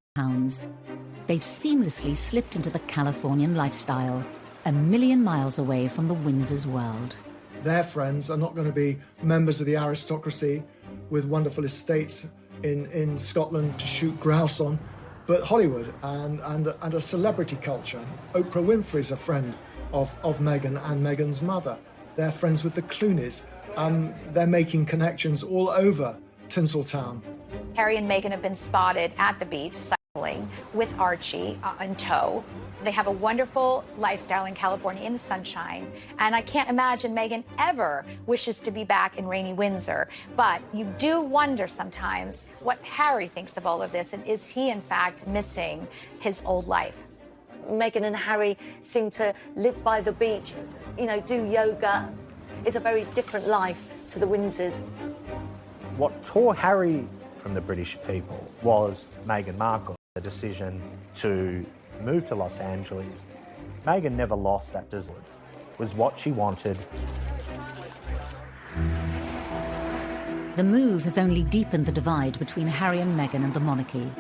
They've seamlessly slipped into the Californian lifestyle, a million miles away from the Windsors' world. Their friends are not going to be members of the aristocracy with wonderful estates in Scotland to shoot grouse on, but Hollywood and a celebrity culture. Oprah Winfrey's a friend of Meghan and Meghan's mother. They're friends with the Clooneys. They're making connections all over Tinseltown. Harry and Meghan have been spotted at the beach cycling with Archie in tow. They have a wonderful lifestyle in California in the sunshine, and I can't imagine Meghan ever wishes to be back in rainy Windsor. But you do wonder sometimes what Harry thinks of all of this, and is he in fact missing his old life? Meghan and Harry seem to live by the beach, you know, do yoga. It's a very different life to the Windsors. What tore Harry from the British people was Meghan Markle, the decision to move to Los Angeles. Meghan never lost that desire. was what she wanted. The move has only deepened the divide between Harry and Meghan and the monarchy.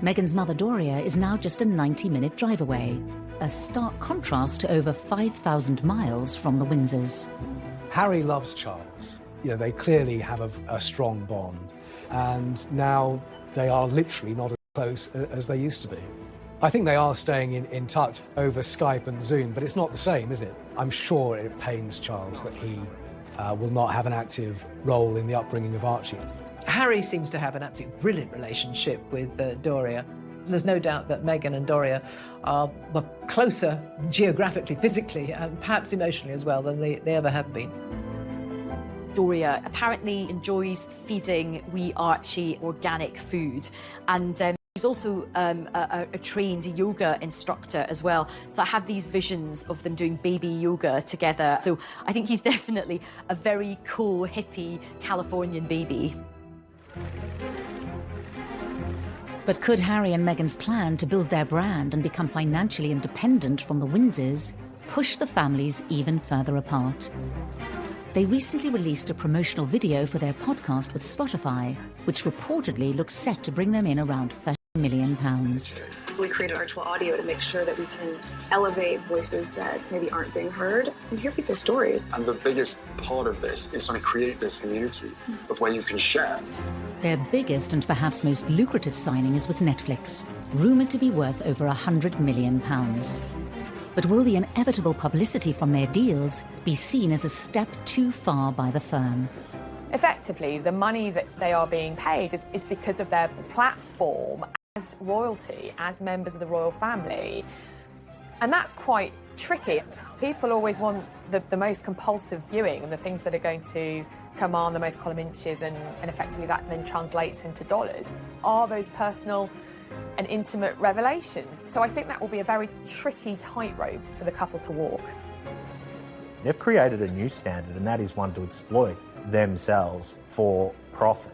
Meghan's mother Doria is now just a 90-minute drive away, a stark contrast to over 5,000 miles from the Windsors. Harry loves Charles. You know, they clearly have a strong bond, and now they are literally not as close as they used to be. I think they are staying in touch over Skype and Zoom, but it's not the same, is it? I'm sure it pains Charles that he will not have an active role in the upbringing of Archie. Harry seems to have an absolutely brilliant relationship with Doria. There's no doubt that Meghan and Doria are closer geographically, physically, and perhaps emotionally as well than they ever have been. Doria apparently enjoys feeding wee Archie organic food, and she's also a trained yoga instructor as well. So I have these visions of them doing baby yoga together. So I think he's definitely a very cool, hippie Californian baby. But could Harry and Meghan's plan to build their brand and become financially independent from the Windsors push the families even further apart? They recently released a promotional video for their podcast with Spotify, which reportedly looks set to bring them in around £30 million. We created virtual audio to make sure that we can elevate voices that maybe aren't being heard and hear people's stories. And the biggest part of this is trying to create this community of where you can share. Their biggest and perhaps most lucrative signing is with Netflix, rumoured to be worth over £100 million. But will the inevitable publicity from their deals be seen as a step too far by the firm? Effectively, the money that they are being paid is because of their platform as royalty, as members of the royal family. And that's quite tricky. People always want the most compulsive viewing and the things that are going to command the most column inches, and effectively that then translates into dollars. Are those personal and intimate revelations? So I think that will be a very tricky tightrope for the couple to walk. They've created a new standard, and that is one to exploit themselves for profit.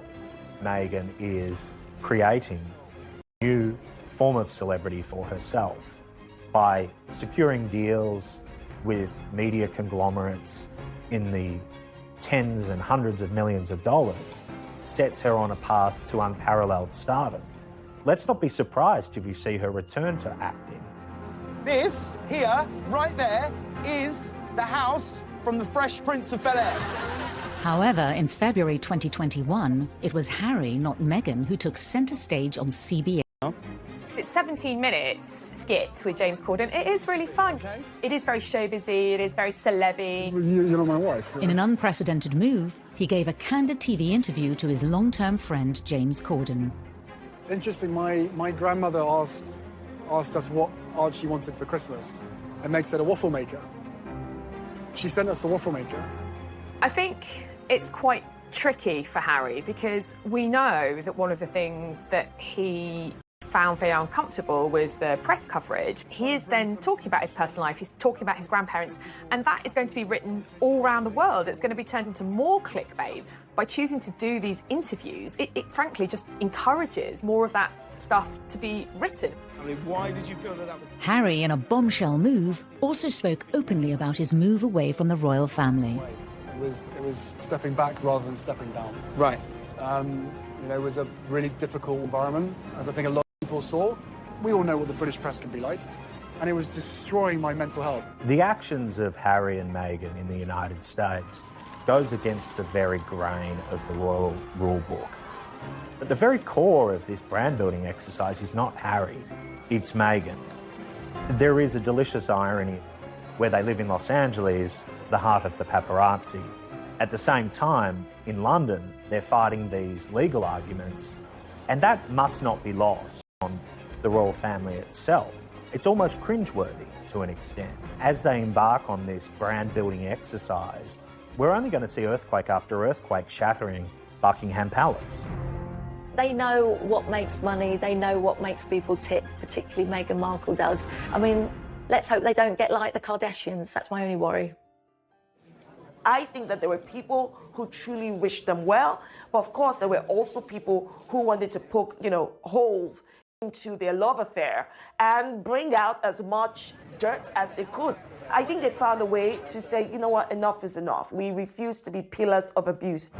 Meghan is creating a new form of celebrity for herself by securing deals with media conglomerates in the tens and hundreds of millions of dollars, sets her on a path to unparalleled stardom. Let's not be surprised if you see her return to acting. This here, right there, is the house from the Fresh Prince of Bel-Air. However, in February 2021, it was Harry, not Meghan, who took centre stage on CBS. It's 17 minutes skit with James Corden. It is really fun. It is very showbizy, it is very celeb-y. You're not my wife. In an unprecedented move, he gave a candid TV interview to his long-term friend James Corden. Interesting, my grandmother asked us what Archie wanted for Christmas, and Meg said a waffle maker. She sent us a waffle maker. I think it's quite tricky for Harry because we know that one of the things that he found very uncomfortable was the press coverage. He is then talking about his personal life, he's talking about his grandparents, and that is going to be written all around the world. It's going to be turned into more clickbait. By choosing to do these interviews, it frankly just encourages more of that stuff to be written. I mean, why did you feel that was... Harry, in a bombshell move, also spoke openly about his move away from the royal family. It was stepping back rather than stepping down. Right. You know, it was a really difficult environment, as I think a lot of people saw. We all know what the British press can be like, and it was destroying my mental health. The actions of Harry and Meghan in the United States goes against the very grain of the royal rule book. But the very core of this brand-building exercise is not Harry, it's Meghan. There is a delicious irony where they live in Los Angeles, the heart of the paparazzi. At the same time, in London, they're fighting these legal arguments, and that must not be lost on the royal family itself. It's almost cringeworthy to an extent. As they embark on this brand-building exercise, we're only going to see earthquake after earthquake shattering Buckingham Palace. They know what makes money, they know what makes people tick, particularly Meghan Markle does. I mean, let's hope they don't get like the Kardashians, that's my only worry. I think that there were people who truly wished them well, but of course there were also people who wanted to poke, holes into their love affair and bring out as much dirt as they could. I think they found a way to say, you know what, enough is enough. We refuse to be pillars of abuse.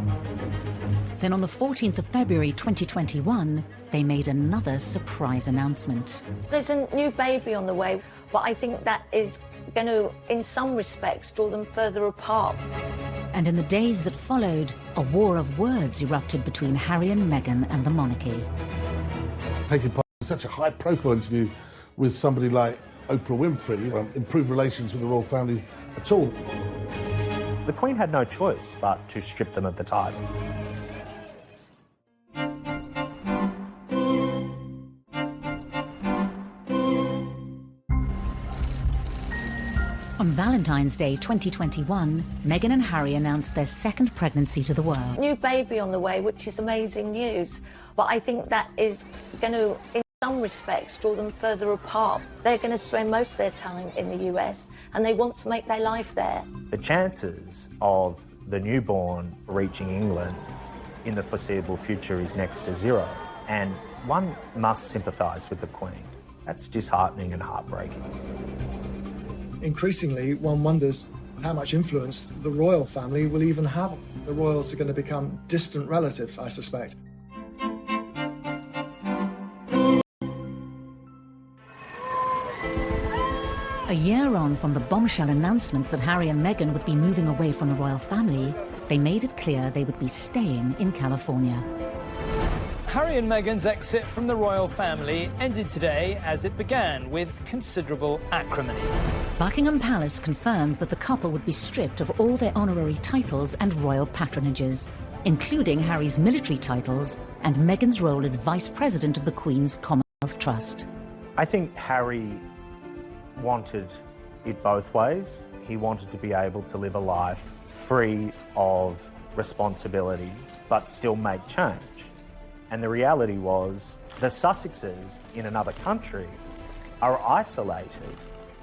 Then on the 14th of February 2021, they made another surprise announcement. There's a new baby on the way, but I think that is going to, in some respects, draw them further apart. And in the days that followed, a war of words erupted between Harry and Meghan and the monarchy. Taking part in such a high-profile interview with somebody like Oprah Winfrey, improve relations with the royal family at all. The Queen had no choice but to strip them of the titles. On Valentine's Day 2021, Meghan and Harry announced their second pregnancy to the world. New baby on the way, which is amazing news. But I think that is going to, in some respects, draw them further apart. They're going to spend most of their time in the US and they want to make their life there. The chances of the newborn reaching England in the foreseeable future is next to zero. And one must sympathise with the Queen. That's disheartening and heartbreaking. Increasingly, one wonders how much influence the royal family will even have. The royals are going to become distant relatives, I suspect. A year on from the bombshell announcement that Harry and Meghan would be moving away from the royal family, they made it clear they would be staying in California. Harry and Meghan's exit from the royal family ended today as it began, with considerable acrimony. Buckingham Palace confirmed that the couple would be stripped of all their honorary titles and royal patronages, including Harry's military titles and Meghan's role as Vice President of the Queen's Commonwealth Trust. I think Harry wanted it both ways. He wanted to be able to live a life free of responsibility, but still make change. And the reality was the Sussexes in another country are isolated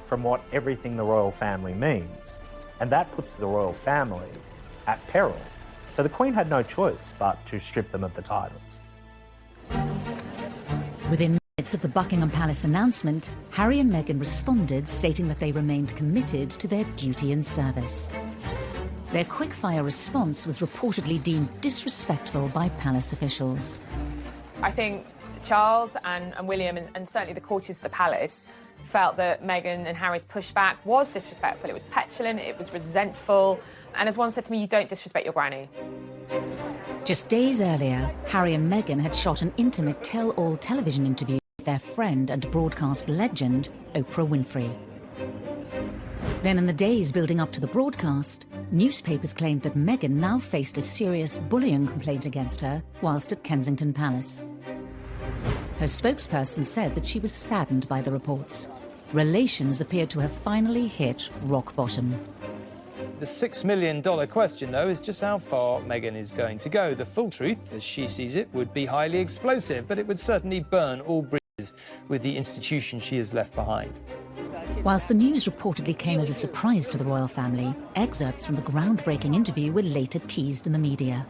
from what everything the royal family means. And that puts the royal family at peril. So the Queen had no choice but to strip them of the titles. Within minutes of the Buckingham Palace announcement, Harry and Meghan responded, stating that they remained committed to their duty and service. Their quick-fire response was reportedly deemed disrespectful by palace officials. I think Charles and William, and certainly the courtiers of the palace, felt that Meghan and Harry's pushback was disrespectful. It was petulant, it was resentful, and as one said to me, you don't disrespect your granny. Just days earlier, Harry and Meghan had shot an intimate tell-all television interview with their friend and broadcast legend, Oprah Winfrey. Then in the days building up to the broadcast, newspapers claimed that Meghan now faced a serious bullying complaint against her whilst at Kensington Palace. Her spokesperson said that she was saddened by the reports. Relations appeared to have finally hit rock bottom. The $6 million question, though, is just how far Meghan is going to go. The full truth, as she sees it, would be highly explosive, but it would certainly burn all bridges with the institution she has left behind. Whilst the news reportedly came as a surprise to the royal family, excerpts from the groundbreaking interview were later teased in the media.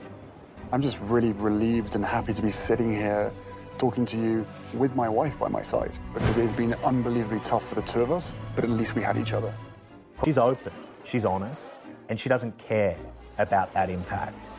I'm just really relieved and happy to be sitting here talking to you with my wife by my side, because it has been unbelievably tough for the two of us, but at least we had each other. She's open, she's honest, and she doesn't care about that impact.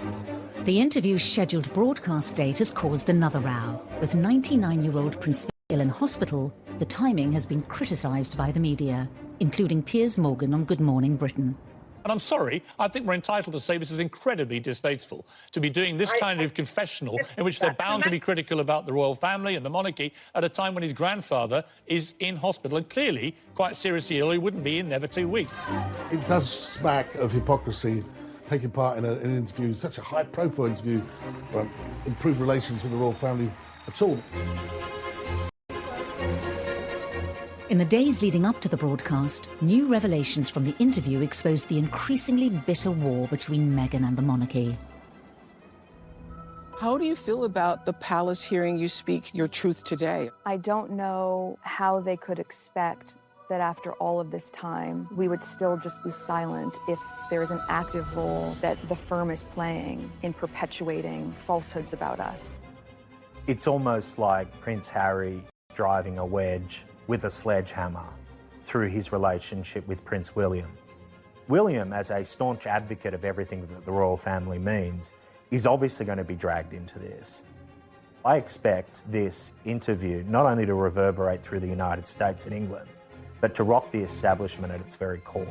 The interview's scheduled broadcast date has caused another row. With 99-year-old Prince Philip in hospital, the timing has been criticised by the media, including Piers Morgan on Good Morning Britain. And I'm sorry, I think we're entitled to say this is incredibly distasteful, to be doing this kind of confessional in which they're bound to be critical about the royal family and the monarchy at a time when his grandfather is in hospital and clearly quite seriously ill. He wouldn't be in there for 2 weeks. It does smack of hypocrisy, taking part in an interview, such a high-profile interview, improve relations with the royal family at all. In the days leading up to the broadcast, new revelations from the interview exposed the increasingly bitter war between Meghan and the monarchy. How do you feel about the palace hearing you speak your truth today? I don't know how they could expect that after all of this time, we would still just be silent if there is an active role that the firm is playing in perpetuating falsehoods about us. It's almost like Prince Harry driving a wedge with a sledgehammer through his relationship with Prince William. William, as a staunch advocate of everything that the royal family means, is obviously going to be dragged into this. I expect this interview not only to reverberate through the United States and England, but to rock the establishment at its very core.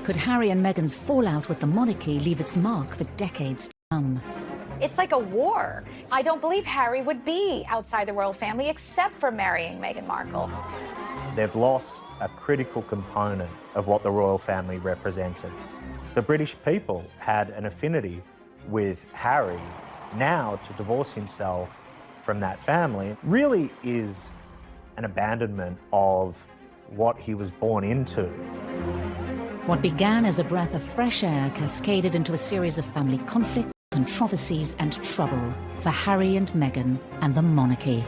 Could Harry and Meghan's fallout with the monarchy leave its mark for decades to come? It's like a war. I don't believe Harry would be outside the royal family except for marrying Meghan Markle. They've lost a critical component of what the royal family represented. The British people had an affinity with Harry. Now, to divorce himself from that family really is an abandonment of what he was born into. What began as a breath of fresh air cascaded into a series of family conflicts, controversies and trouble for Harry and Meghan and the monarchy.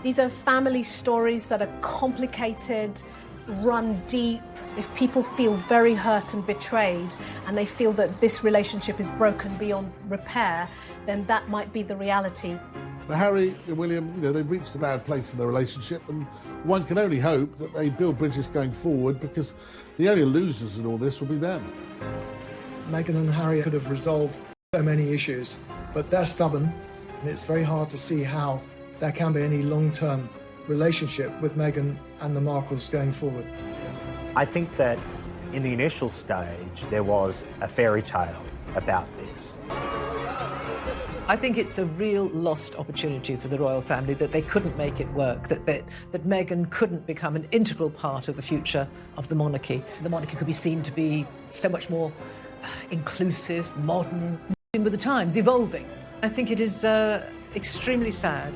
These are family stories that are complicated, run deep. If people feel very hurt and betrayed and they feel that this relationship is broken beyond repair, then that might be the reality. For Harry and William, they've reached a bad place in their relationship, and one can only hope that they build bridges going forward, because the only losers in all this will be them. Meghan and Harry could have resolved so many issues, but they're stubborn, and it's very hard to see how there can be any long-term relationship with Meghan and the Markles going forward. I think that in the initial stage, there was a fairy tale about this. I think it's a real lost opportunity for the royal family that they couldn't make it work, that Meghan couldn't become an integral part of the future of the monarchy. The monarchy could be seen to be so much more inclusive, modern, moving with the times, evolving. I think it is extremely sad.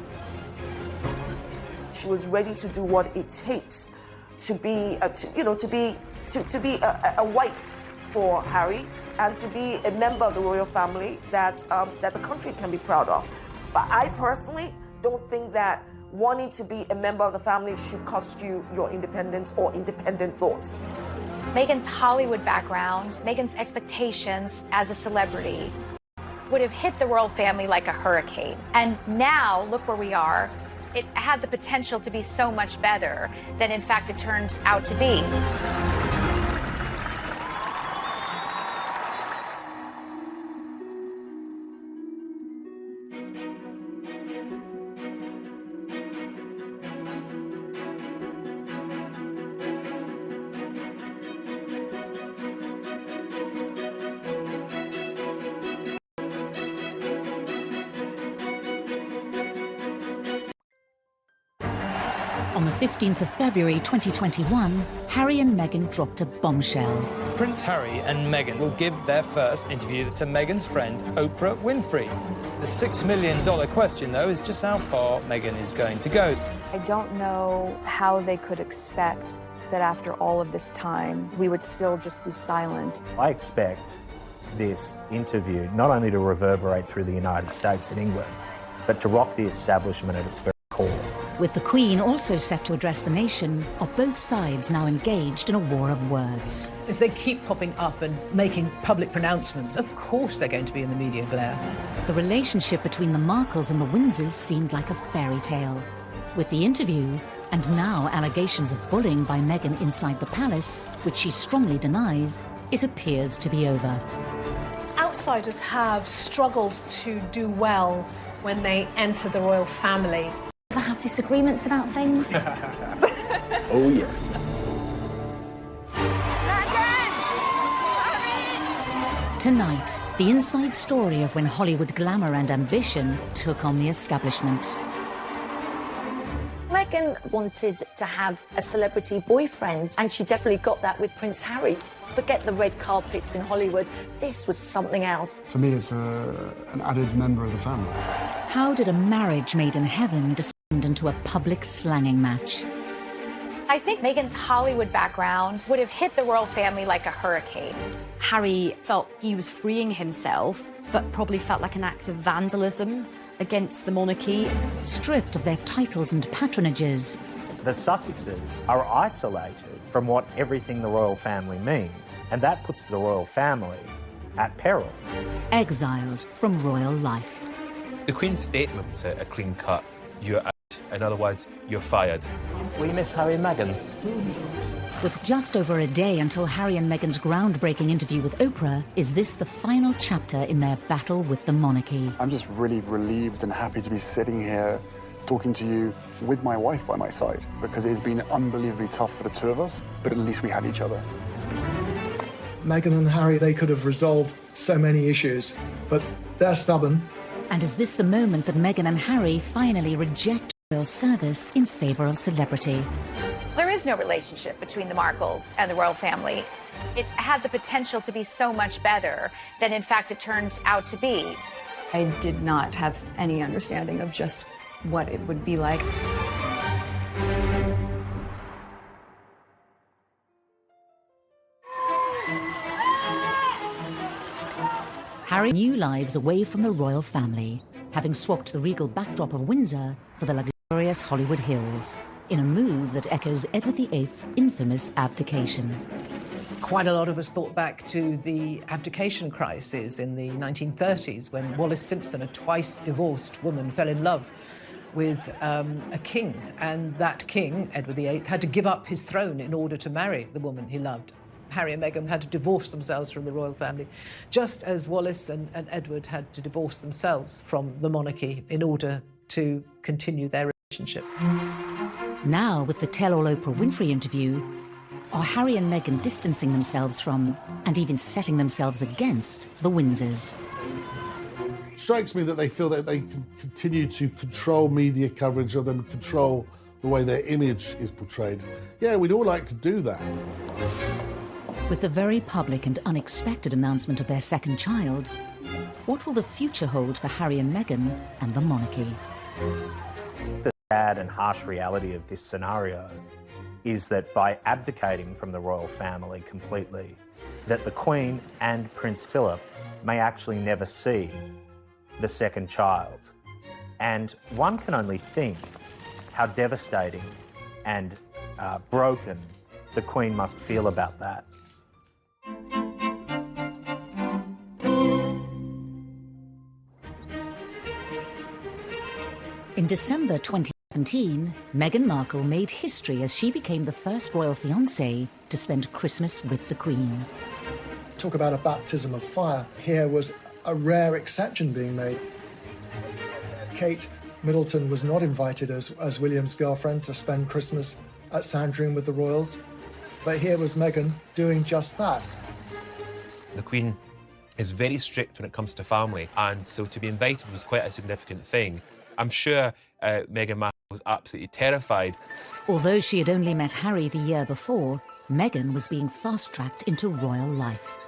She was ready to do what it takes to be, to be a wife for Harry, and to be a member of the royal family that the country can be proud of. But I personally don't think that wanting to be a member of the family should cost you your independence or independent thoughts. Meghan's Hollywood background, Meghan's expectations as a celebrity would have hit the royal family like a hurricane. And now, look where we are. It had the potential to be so much better than, in fact, it turned out to be. On the 15th of February 2021, Harry and Meghan dropped a bombshell. Prince Harry and Meghan will give their first interview to Meghan's friend Oprah Winfrey. The $6 million question, though, is just how far Meghan is going to go. I don't know how they could expect that after all of this time, we would still just be silent. I expect this interview not only to reverberate through the United States and England, but to rock the establishment at its very core. With the Queen also set to address the nation, are both sides now engaged in a war of words? If they keep popping up and making public pronouncements, of course they're going to be in the media glare. The relationship between the Markles and the Windsors seemed like a fairy tale. With the interview, and now allegations of bullying by Meghan inside the palace, which she strongly denies, it appears to be over. Outsiders have struggled to do well when they enter the royal family. Have disagreements about things? Oh, yes. Tonight, the inside story of when Hollywood glamour and ambition took on the establishment. Meghan wanted to have a celebrity boyfriend, and she definitely got that with Prince Harry. Forget the red carpets in Hollywood. This was something else. For me, it's an added member of the family. How did a marriage made in heaven descend into a public slanging match? I think Meghan's Hollywood background would have hit the royal family like a hurricane. Harry felt he was freeing himself, but probably felt like an act of vandalism against the monarchy. Stripped of their titles and patronages. The Sussexes are isolated from what everything the royal family means, and that puts the royal family at peril. Exiled from royal life. The Queen's statement's a clean cut. You're out. In other words, you're fired. We miss Harry and Meghan. With just over a day until Harry and Meghan's groundbreaking interview with Oprah, is this the final chapter in their battle with the monarchy? I'm just really relieved and happy to be sitting here talking to you with my wife by my side, because it's been unbelievably tough for the two of us, but at least we had each other. Meghan and Harry, they could have resolved so many issues, but they're stubborn. And is this the moment that Meghan and Harry finally reject royal service in favour of celebrity? There is no relationship between the Markles and the royal family. It had the potential to be so much better than, in fact, it turned out to be. I did not have any understanding of just what it would be like. Harry new lives away from the royal family, having swapped the regal backdrop of Windsor for the luxurious Hollywood Hills, in a move that echoes Edward VIII's infamous abdication. Quite a lot of us thought back to the abdication crisis in the 1930s when Wallis Simpson, a twice divorced woman, fell in love with a king, and that king, Edward VIII, had to give up his throne in order to marry the woman he loved. Harry and Meghan had to divorce themselves from the royal family, just as Wallis and Edward had to divorce themselves from the monarchy in order to continue their relationship. Now, with the tell-all Oprah Winfrey interview, are Harry and Meghan distancing themselves from, and even setting themselves against, the Windsors? It strikes me that they feel that they can continue to control media coverage of them, control the way their image is portrayed. Yeah, we'd all like to do that. With the very public and unexpected announcement of their second child, what will the future hold for Harry and Meghan and the monarchy? The sad and harsh reality of this scenario is that by abdicating from the royal family completely, that the Queen and Prince Philip may actually never see the second child. And one can only think how devastating and broken the Queen must feel about that. In December 2017, Meghan Markle made history as she became the first royal fiancée to spend Christmas with the Queen. Talk about a baptism of fire. Here was a rare exception being made. Kate Middleton was not invited as William's girlfriend to spend Christmas at Sandringham with the royals, but here was Meghan doing just that. The Queen is very strict when it comes to family, and so to be invited was quite a significant thing. I'm sure Meghan Markle was absolutely terrified. Although she had only met Harry the year before, Meghan was being fast-tracked into royal life.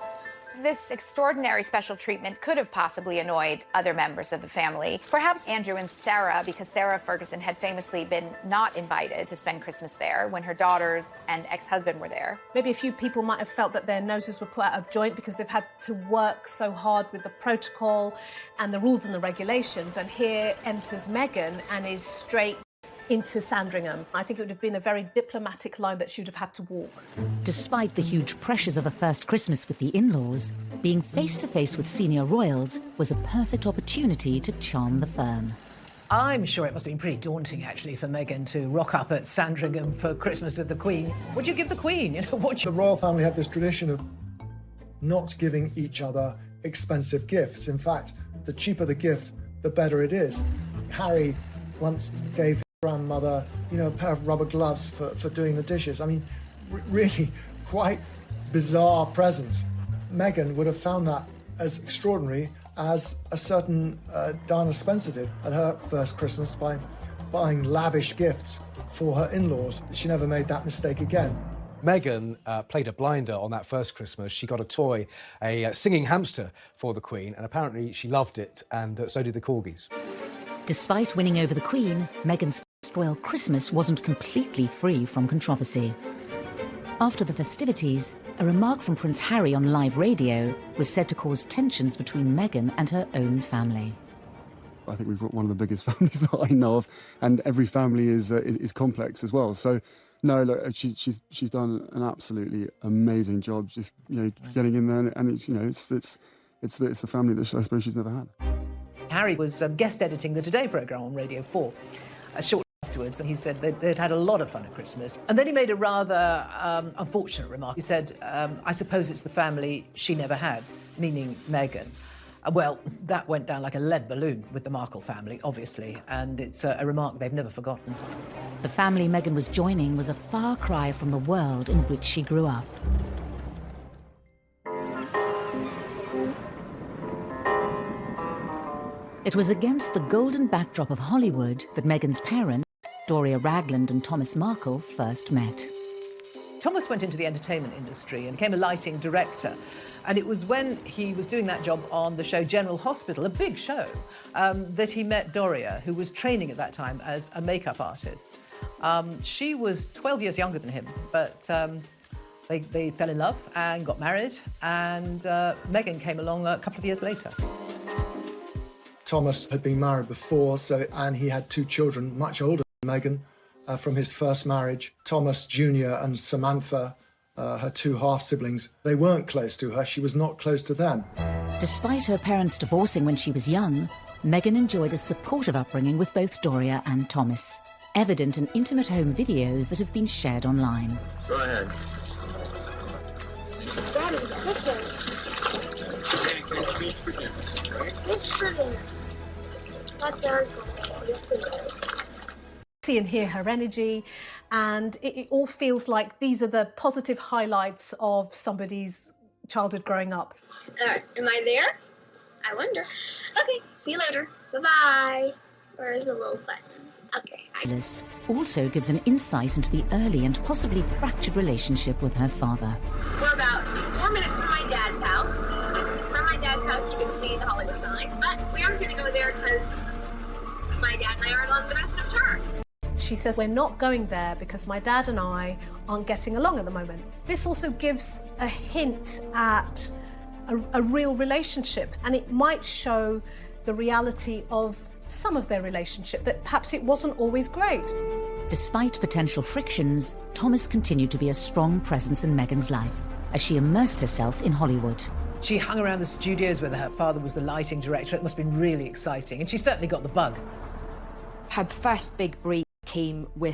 This extraordinary special treatment could have possibly annoyed other members of the family. Perhaps Andrew and Sarah, because Sarah Ferguson had famously been not invited to spend Christmas there when her daughters and ex-husband were there. Maybe a few people might have felt that their noses were put out of joint because they've had to work so hard with the protocol and the rules and the regulations. And here enters Meghan and is straight into Sandringham. I think it would have been a very diplomatic line that she would have had to walk. Despite the huge pressures of a first Christmas with the in-laws, being face-to-face with senior royals was a perfect opportunity to charm the firm. I'm sure it must have been pretty daunting, actually, for Meghan to rock up at Sandringham for Christmas with the Queen. What do you give the Queen? The royal family have this tradition of not giving each other expensive gifts. In fact, the cheaper the gift, the better it is. Harry once gave his grandmother, a pair of rubber gloves for doing the dishes. I mean, really quite bizarre presents. Meghan would have found that as extraordinary as a certain Diana Spencer did at her first Christmas by buying lavish gifts for her in-laws. She never made that mistake again. Meghan played a blinder on that first Christmas. She got a toy, a singing hamster for the Queen, and apparently she loved it, and so did the corgis. Despite winning over the Queen, Meghan's first royal Christmas wasn't completely free from controversy. After the festivities, a remark from Prince Harry on live radio was said to cause tensions between Meghan and her own family. I think we've got one of the biggest families that I know of, and every family is complex as well. So, no, look, she's done an absolutely amazing job, just getting in there, and it's it's the family that I suppose she's never had. Harry was guest editing the Today programme on Radio 4 shortly afterwards, and he said they'd had a lot of fun at Christmas. And then he made a rather unfortunate remark. He said, I suppose it's the family she never had, meaning Meghan. Well, that went down like a lead balloon with the Markle family, obviously, and it's a remark they've never forgotten. The family Meghan was joining was a far cry from the world in which she grew up. It was against the golden backdrop of Hollywood that Meghan's parents, Doria Ragland and Thomas Markle, first met. Thomas went into the entertainment industry and became a lighting director. And it was when he was doing that job on the show General Hospital, a big show, that he met Doria, who was training at that time as a makeup artist. She was 12 years younger than him, but they fell in love and got married, and Meghan came along a couple of years later. Thomas had been married before, and he had 2 children, much older than Meghan, from his first marriage. Thomas Jr. and Samantha, her 2 half-siblings, they weren't close to her. She was not close to them. Despite her parents divorcing when she was young, Meghan enjoyed a supportive upbringing with both Doria and Thomas, evident in intimate home videos that have been shared online. Go ahead. Daddy's kitchen. It's for dinner. That's our goal. Yes, it is. See and hear her energy, and it all feels like these are the positive highlights of somebody's childhood growing up. All right, am I there? I wonder. Okay, see you later. Bye-bye. Where is the little button? Okay. This also gives an insight into the early and possibly fractured relationship with her father. We're about 4 minutes from my dad's house. From my dad's house, you can see the Hollywood sign, but we aren't going to go there because my dad and I aren't on the best of terms. She says, we're not going there because my dad and I aren't getting along at the moment. This also gives a hint at a real relationship, and it might show the reality of some of their relationship, that perhaps it wasn't always great. Despite potential frictions, Thomas continued to be a strong presence in Meghan's life as she immersed herself in Hollywood. She hung around the studios where her father was the lighting director. It must have been really exciting, and she certainly got the bug. Her first big break came with